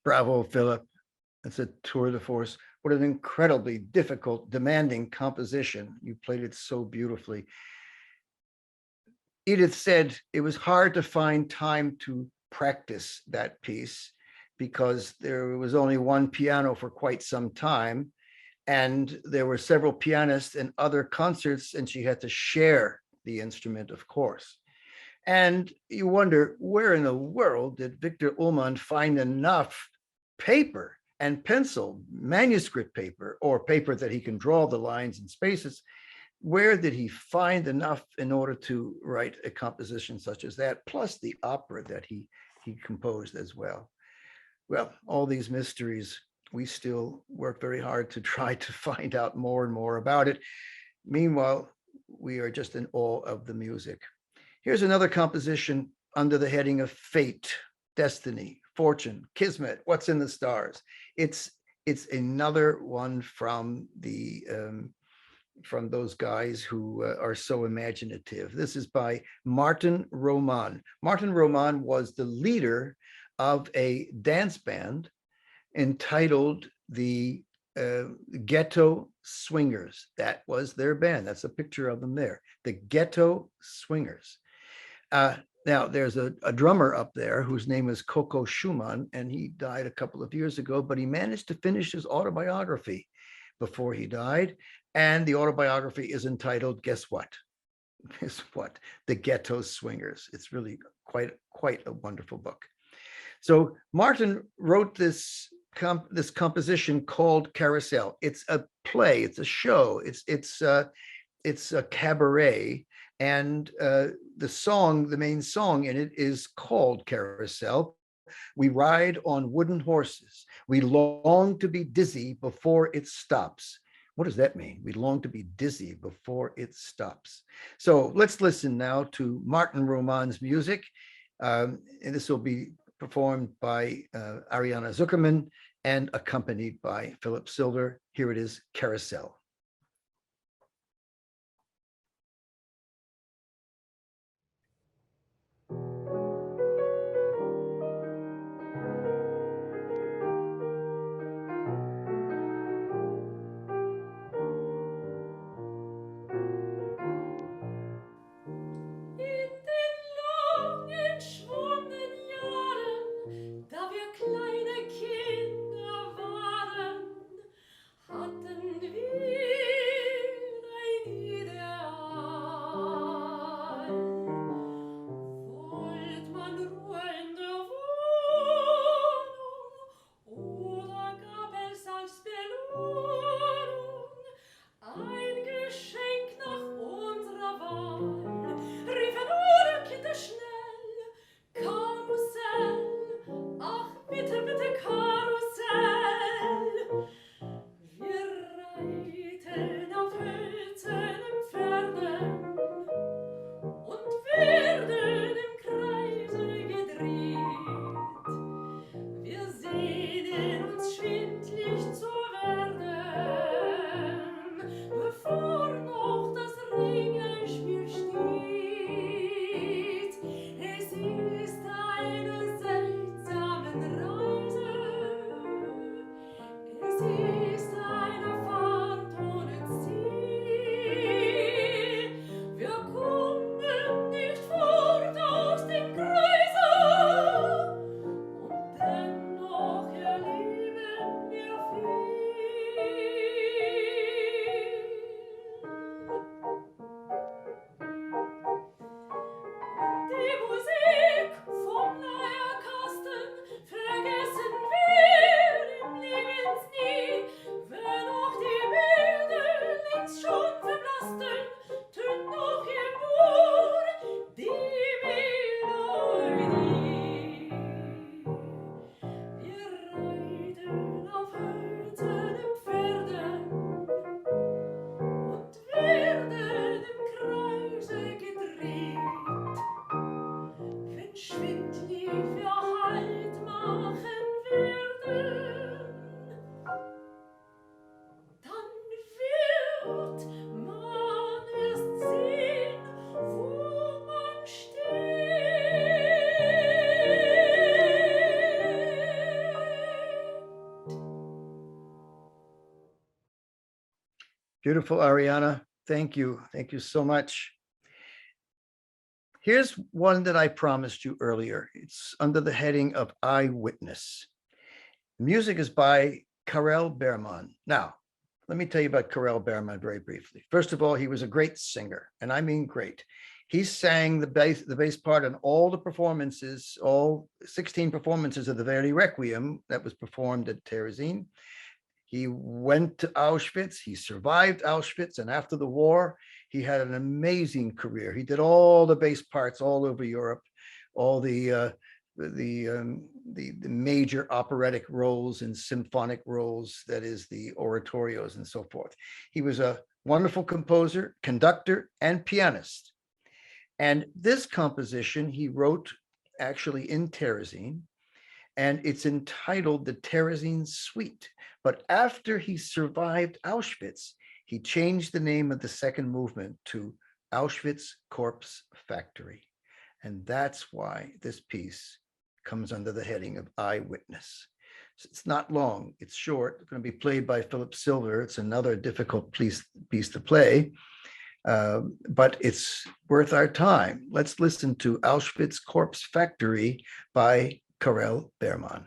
Bravo, Philip. It's a tour de force. What an incredibly difficult, demanding composition. You played it so beautifully. Edith said it was hard to find time to practice that piece because there was only one piano for quite some time. And there were several pianists in other concerts, and she had to share the instrument, of course. And you wonder, where in the world did Victor Ullmann find enough paper and pencil, manuscript paper, or paper that he can draw the lines and spaces? Where did he find enough in order to write a composition such as that, plus the opera that he composed as well? Well, all these mysteries, we still work very hard to try to find out more and more about it. Meanwhile, we are just in awe of the music. Here's another composition under the heading of fate, destiny, fortune, kismet, what's in the stars. It's another one from those guys who are so imaginative. This is by Martin Roman. Martin Roman was the leader of a dance band entitled the Ghetto Swingers. That was their band. That's a picture of them there, the Ghetto Swingers. Now, there's a drummer up there whose name is Coco Schumann, and he died a couple of years ago, but he managed to finish his autobiography before he died. And the autobiography is entitled, guess what? Guess what? The Ghetto Swingers. It's really quite a wonderful book. So Martin wrote this composition called Carousel. It's a play, it's a show, it's a cabaret. And the main song in it is called Carousel. We ride on wooden horses. We long to be dizzy before it stops. What does that mean? We long to be dizzy before it stops. So let's listen now to Martin Roman's music. And this will be performed by Ariana Zuckerman and accompanied by Philip Silver. Here it is, Carousel. Bitte Beautiful, Ariana. Thank you. Thank you so much. Here's one that I promised you earlier. It's under the heading of Eyewitness. Music is by Karel Berman. Now, let me tell you about Karel Berman very briefly. First of all, he was a great singer, and I mean great. He sang the bass part on all the performances, all 16 performances of the Verdi Requiem that was performed at Terezin. He went to Auschwitz, he survived Auschwitz, and after the war, he had an amazing career. He did all the bass parts all over Europe, all the major operatic roles and symphonic roles, that is the oratorios and so forth. He was a wonderful composer, conductor, and pianist. And this composition he wrote actually in Terezin, and it's entitled the Terezin Suite. But after he survived Auschwitz, he changed the name of the second movement to Auschwitz Corpse Factory. And that's why this piece comes under the heading of Eyewitness. It's not long, it's short. It's going to be played by Philip Silver. It's another difficult piece to play, but it's worth our time. Let's listen to Auschwitz Corpse Factory by Karel Berman.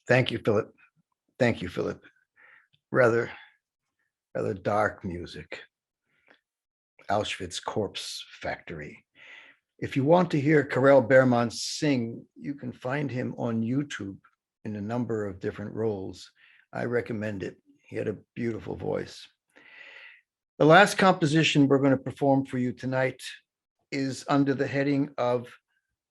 Thank you, Philip. Thank you, Philip. Rather dark music. Auschwitz Corpse Factory. If you want to hear Karel Berman sing, you can find him on YouTube in a number of different roles. I recommend it. He had a beautiful voice. The last composition we're going to perform for you tonight is under the heading of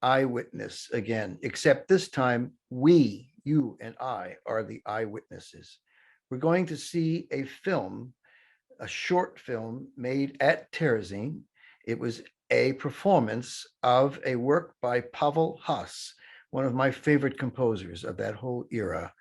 Eyewitness again, except this time we, you and I, are the eyewitnesses. We're going to see a film, a short film made at Terezin. It was a performance of a work by Pavel Haas, one of my favorite composers of that whole era.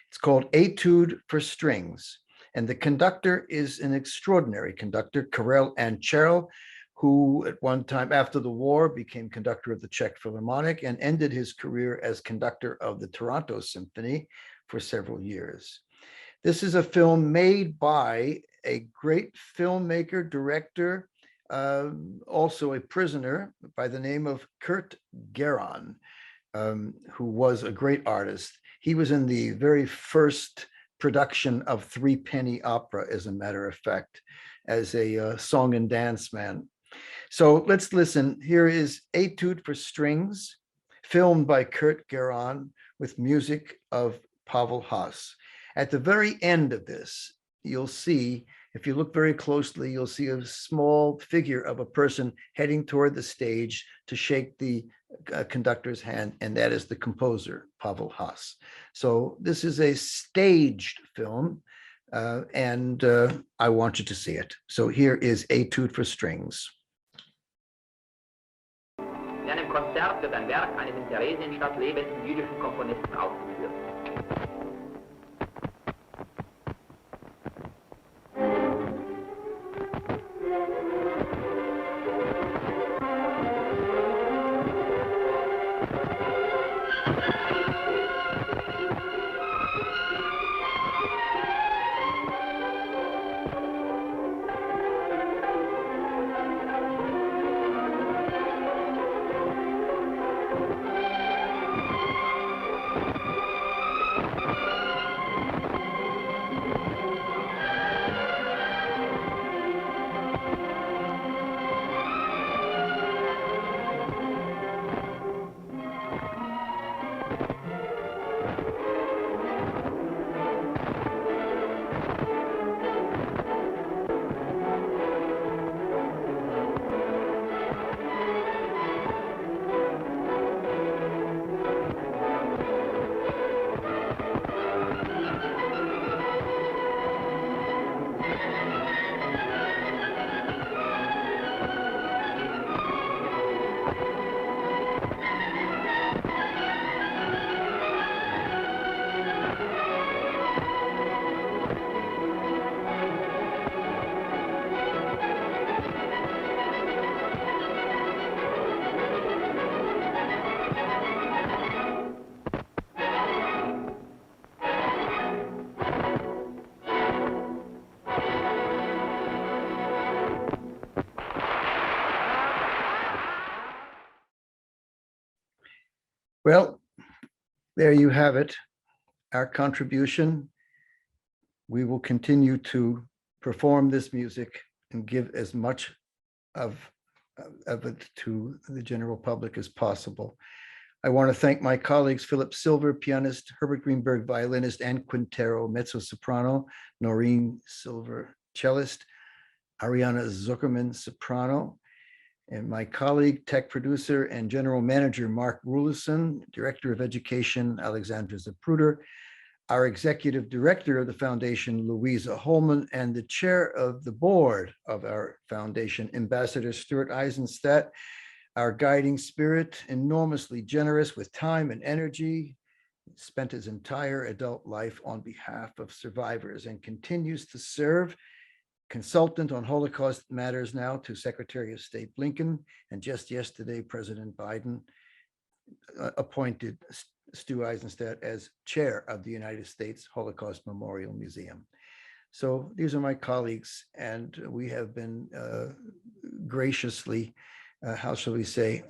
It's called Etude for Strings, And the conductor is an extraordinary conductor, Karel Ančerl, who at one time after the war became conductor of the Czech Philharmonic and ended his career as conductor of the Toronto Symphony for several years. This is a film made by a great filmmaker, director, also a prisoner by the name of Kurt Geron, who was a great artist. He was in the very first production of Three Penny Opera, as a matter of fact, as a song and dance man. So let's listen. Here is Etude for Strings, filmed by Kurt Geron with music of Pavel Haas. At the very end of this, you'll see, if you look very closely, you'll see a small figure of a person heading toward the stage to shake the conductor's hand, and that is the composer, Pavel Haas. So this is a staged film, and I want you to see it. So here is Etude for Strings. In einem Konzert wird ein Werk eines in Theresienstadt lebenden jüdischen Komponisten aufgeführt. Well, there you have it, our contribution. We will continue to perform this music and give as much of it to the general public as possible. I want to thank my colleagues, Philip Silver, pianist, Herbert Greenberg, violinist, and Quintero, mezzo-soprano, Noreen Silver, cellist, Ariana Zuckerman, soprano, and my colleague, tech producer, and general manager, Mark Rulison, director of education, Alexandra Zapruder, our executive director of the foundation, Louisa Holman, and the chair of the board of our foundation, Ambassador Stuart Eisenstadt, our guiding spirit, enormously generous with time and energy, spent his entire adult life on behalf of survivors and continues to serve, consultant on Holocaust matters now to Secretary of State Blinken, and just yesterday, President Biden appointed Stu Eisenstadt as chair of the United States Holocaust Memorial Museum. So these are my colleagues, and we have been graciously, how shall we say,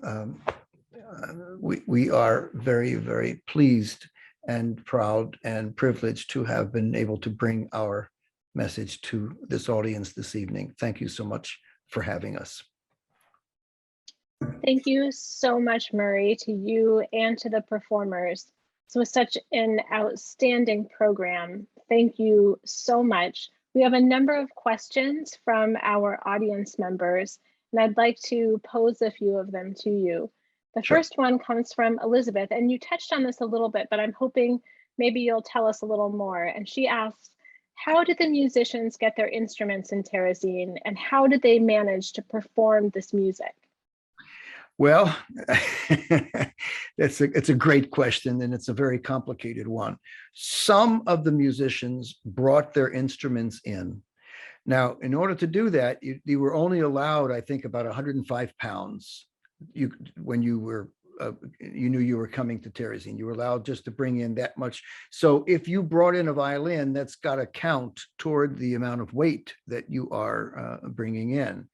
we are very, very pleased and proud and privileged to have been able to bring our message to this audience this evening. Thank you so much for having us. Thank you so much, Murray, to you and to the performers. This was such an outstanding program. Thank you so much. We have a number of questions from our audience members, and I'd like to pose a few of them to you. The Sure. first one comes from Elizabeth, and you touched on this a little bit, but I'm hoping maybe you'll tell us a little more. And she asks, how did the musicians get their instruments in Terezín, and how did they manage to perform this music? Well, it's a great question, and it's a very complicated one. Some of the musicians brought their instruments in. Now, in order to do that, you were only allowed, I think, about 105 pounds. When you were, you knew you were coming to Terezin, you were allowed just to bring in that much. So if you brought in a violin, that's got to count toward the amount of weight that you are bringing in.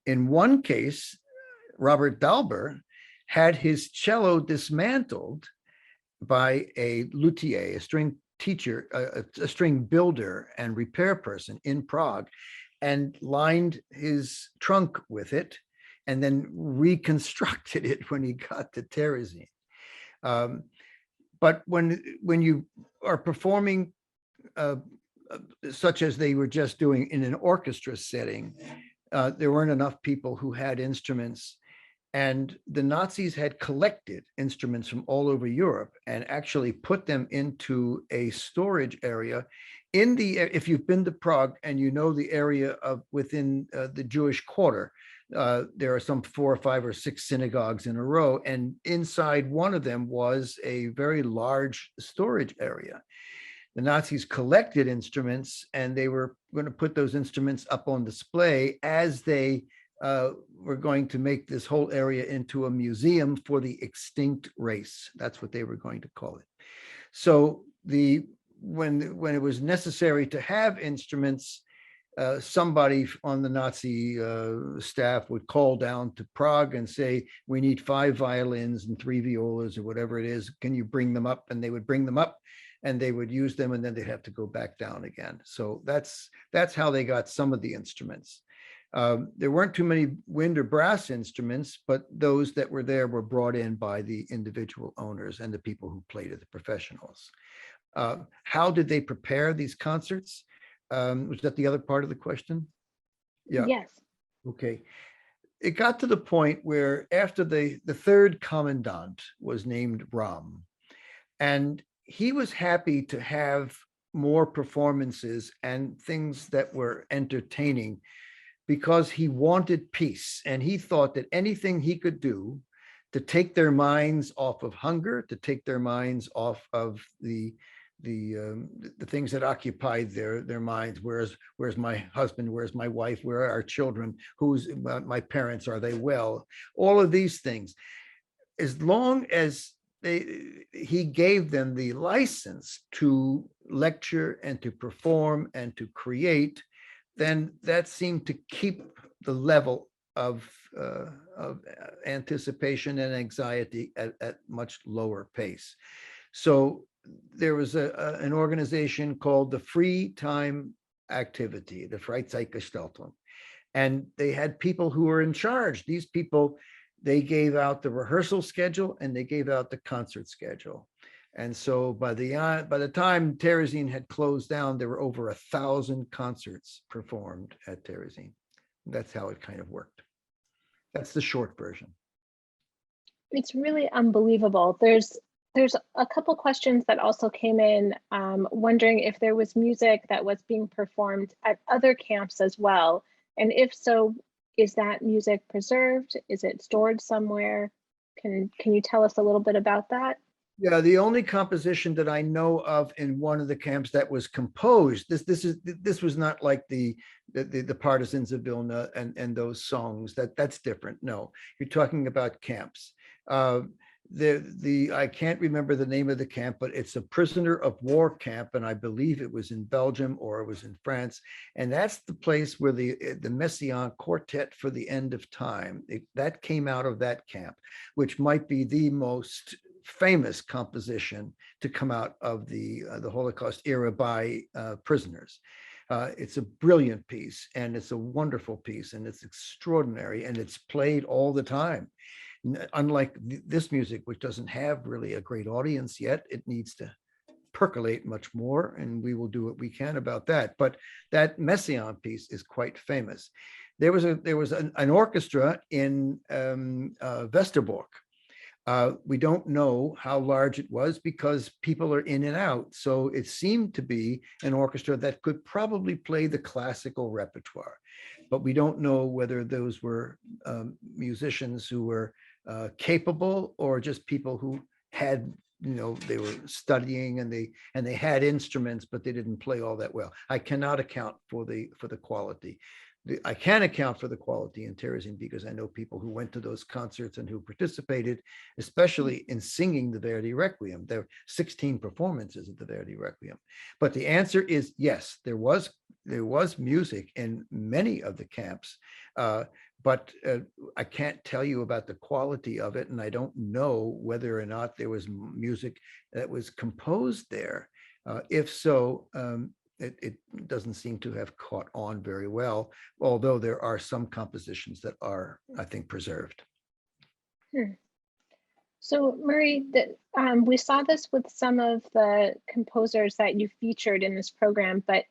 In one case, Robert Dalber had his cello dismantled by a luthier, a string teacher, a string builder and repair person in Prague, and lined his trunk with it, and then reconstructed it when he got to Terezin. But when you are performing, such as they were just doing in an orchestra setting, there weren't enough people who had instruments. And the Nazis had collected instruments from all over Europe and actually put them into a storage area in the, if you've been to Prague and you know the area of within the Jewish quarter, there are some 4 or 5 or 6 synagogues in a row, and inside one of them was a very large storage area. The Nazis collected instruments, and they were going to put those instruments up on display as they were going to make this whole area into a museum for the extinct race. That's what they were going to call it. So when it was necessary to have instruments, somebody on the Nazi staff would call down to Prague and say, we need 5 violins and 3 violas or whatever it is. Can you bring them up? And they would bring them up, and they would use them, and then they'd have to go back down again. So that's how they got some of the instruments. There weren't too many wind or brass instruments, but those that were there were brought in by the individual owners and the people who played it, the professionals. How did they prepare these concerts? Was that the other part of the question? Yeah. Yes. Okay. It got to the point where after the third commandant was named Ram, and he was happy to have more performances and things that were entertaining, because he wanted peace, and he thought that anything he could do to take their minds off of hunger, to take their minds off of the things that occupied their minds. Where's my husband? Where's my wife? Where are our children? Who's my parents? Are they well? All of these things. As long as he gave them the license to lecture and to perform and to create, then that seemed to keep the level of anticipation and anxiety at much lower pace. So there was an organization called the Free Time Activity, the Freizeitgestaltung, and they had people who were in charge. These people, they gave out the rehearsal schedule and they gave out the concert schedule. And so by the time Terezin had closed down, there were over 1,000 concerts performed at Terezin. That's how it kind of worked. That's the short version. It's really unbelievable. There's a couple questions that also came in, wondering if there was music that was being performed at other camps as well. And if so, is that music preserved? Is it stored somewhere? Can you tell us a little bit about that? Yeah, the only composition that I know of in one of the camps that was composed, this was not like the Partisans of Vilna and those songs. That's different. No, you're talking about camps. I can't remember the name of the camp, but it's a prisoner of war camp, and I believe it was in Belgium or it was in France, and that's the place where the Messiaen Quartet for the End of Time, that came out of that camp, which might be the most famous composition to come out of the Holocaust era by prisoners. It's a brilliant piece, and it's a wonderful piece, and it's extraordinary, and it's played all the time. Unlike this music, which doesn't have really a great audience yet, it needs to percolate much more, and we will do what we can about that. But that Messiaen piece is quite famous. There was an orchestra in Westerbork We don't know how large it was because people are in and out. So it seemed to be an orchestra that could probably play the classical repertoire, but we don't know whether those were musicians who were capable or just people who had, they were studying and they had instruments, but they didn't play all that well. I cannot account for the quality. I can account for the quality in Terezin because I know people who went to those concerts and who participated, especially in singing the Verdi Requiem. There were 16 performances of the Verdi Requiem. But the answer is yes, there was music in many of the camps, but I can't tell you about the quality of it, and I don't know whether or not there was music that was composed there. If so, it doesn't seem to have caught on very well, although there are some compositions that are, I think, preserved. So Murry, we saw this with some of the composers that you featured in this program, but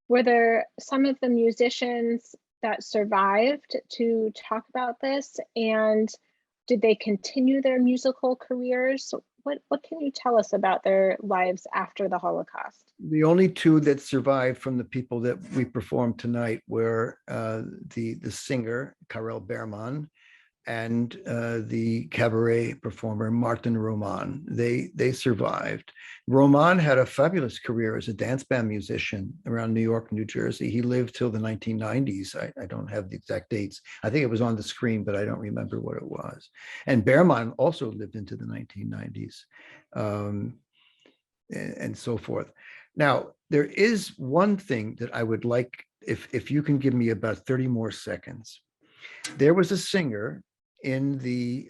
were there some of the musicians that survived to talk about this? And did they continue their musical careers? What can you tell us about their lives after the Holocaust? The only two that survived from the people that we performed tonight were the singer, Karel Berman, and the cabaret performer, Martin Roman. They survived. Roman had a fabulous career as a dance band musician around New York, New Jersey. He lived till the 1990s. I don't have the exact dates. I think it was on the screen, but I don't remember what it was. And Berman also lived into the 1990s, and so forth. Now, there is one thing that I would like, if you can give me about 30 more seconds. There was a singer in the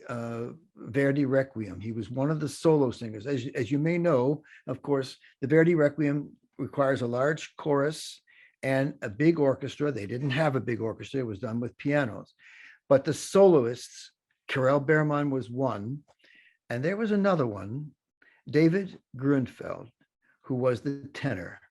Verdi Requiem. He was one of the solo singers. As you may know, of course, the Verdi Requiem requires a large chorus and a big orchestra. They didn't have a big orchestra. It was done with pianos. But the soloists, Karel Berman was one, and there was another one, David Grunfeld, who was the tenor.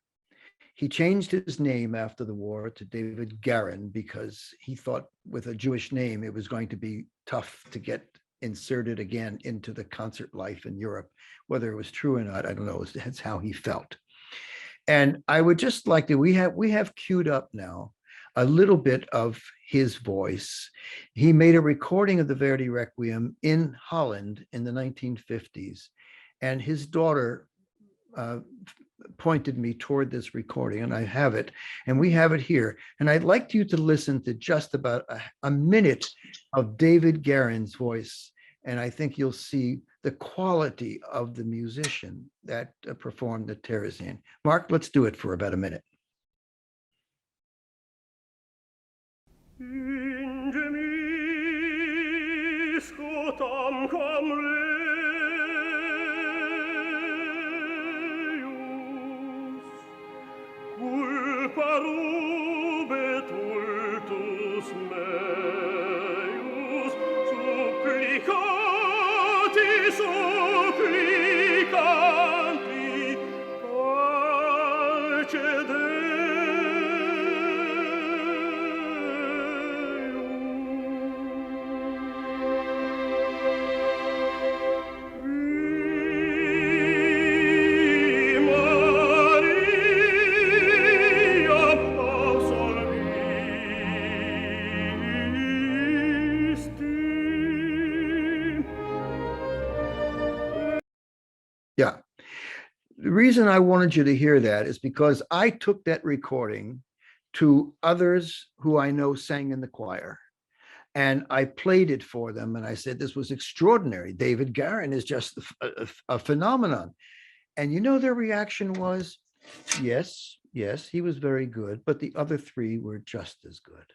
He changed his name after the war to David Garin because he thought with a Jewish name, it was going to be tough to get inserted again into the concert life in Europe. Whether it was true or not, I don't know. That's how he felt. And I would just like to, we have queued up now a little bit of his voice. He made a recording of the Verdi Requiem in Holland in the 1950s. And his daughter pointed me toward this recording, and I have it, and we have it here. And I'd like you to listen to just about a minute of David Garin's voice, and I think you'll see the quality of the musician that performed the Terezin. Mark, let's do it for about a minute. Yeah. The reason I wanted you to hear that is because I took that recording to others who I know sang in the choir, and I played it for them. And I said, this was extraordinary. David Garin is just a phenomenon. And their reaction was, yes, he was very good, but the other three were just as good.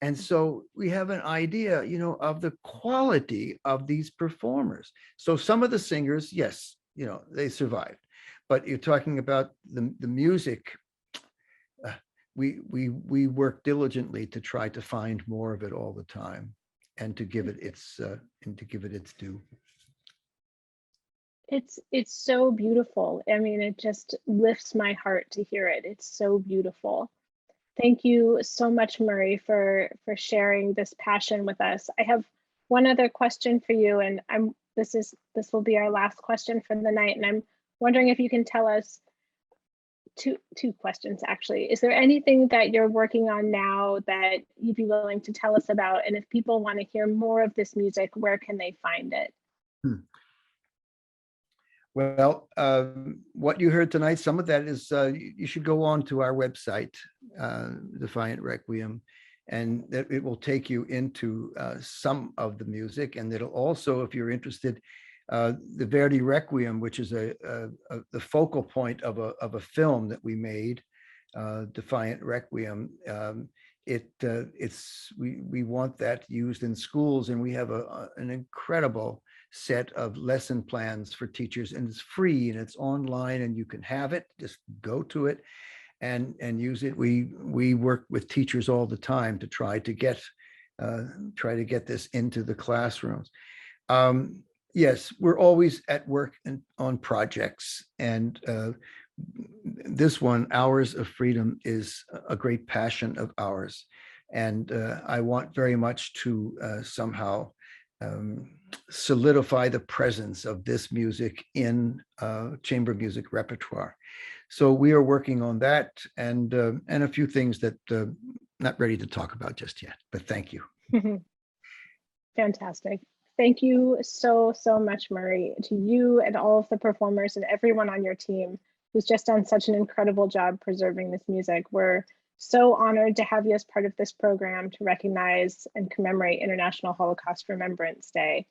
And so we have an idea, of the quality of these performers. So some of the singers, yes, they survived, but you're talking about the music. We work diligently to try to find more of it all the time, and to give it its due. It's so beautiful. I mean, it just lifts my heart to hear it. It's so beautiful. Thank you so much, Murry, for sharing this passion with us. I have one other question for you, and this will be our last question for the night, and I'm wondering if you can tell us two questions actually. Is there anything that you're working on now that you'd be willing to tell us about? And if people want to hear more of this music, where can they find it? Well, what you heard tonight, some of that is, you should go on to our website, Defiant Requiem, and it will take you into some of the music. And it'll also, if you're interested, the Verdi Requiem, which is the focal point of a film that we made, Defiant Requiem. We want that used in schools, and we have an incredible set of lesson plans for teachers, and it's free and it's online, and you can have it. Just go to it and use it. We work with teachers all the time to try to get this into the classrooms. Yes, we're always at work on projects, and this one, Hours of Freedom, is a great passion of ours. And I want very much to somehow solidify the presence of this music in chamber music repertoire. So we are working on that, and a few things that not ready to talk about just yet, but thank you. Fantastic. Thank you so much, Murry, to you and all of the performers and everyone on your team who's just done such an incredible job preserving this music. We're so honored to have you as part of this program to recognize and commemorate International Holocaust Remembrance Day.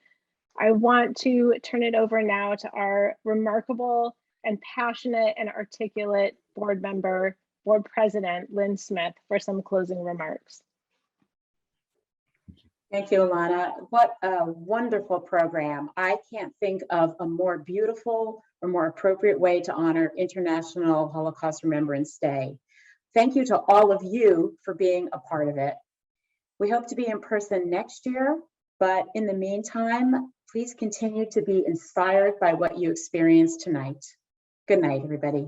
I want to turn it over now to our remarkable and passionate and articulate board president, Lynn Smith, for some closing remarks. Thank you, Alana. What a wonderful program. I can't think of a more beautiful or more appropriate way to honor International Holocaust Remembrance Day. Thank you to all of you for being a part of it. We hope to be in person next year, but in the meantime, please continue to be inspired by what you experienced tonight. Good night, everybody.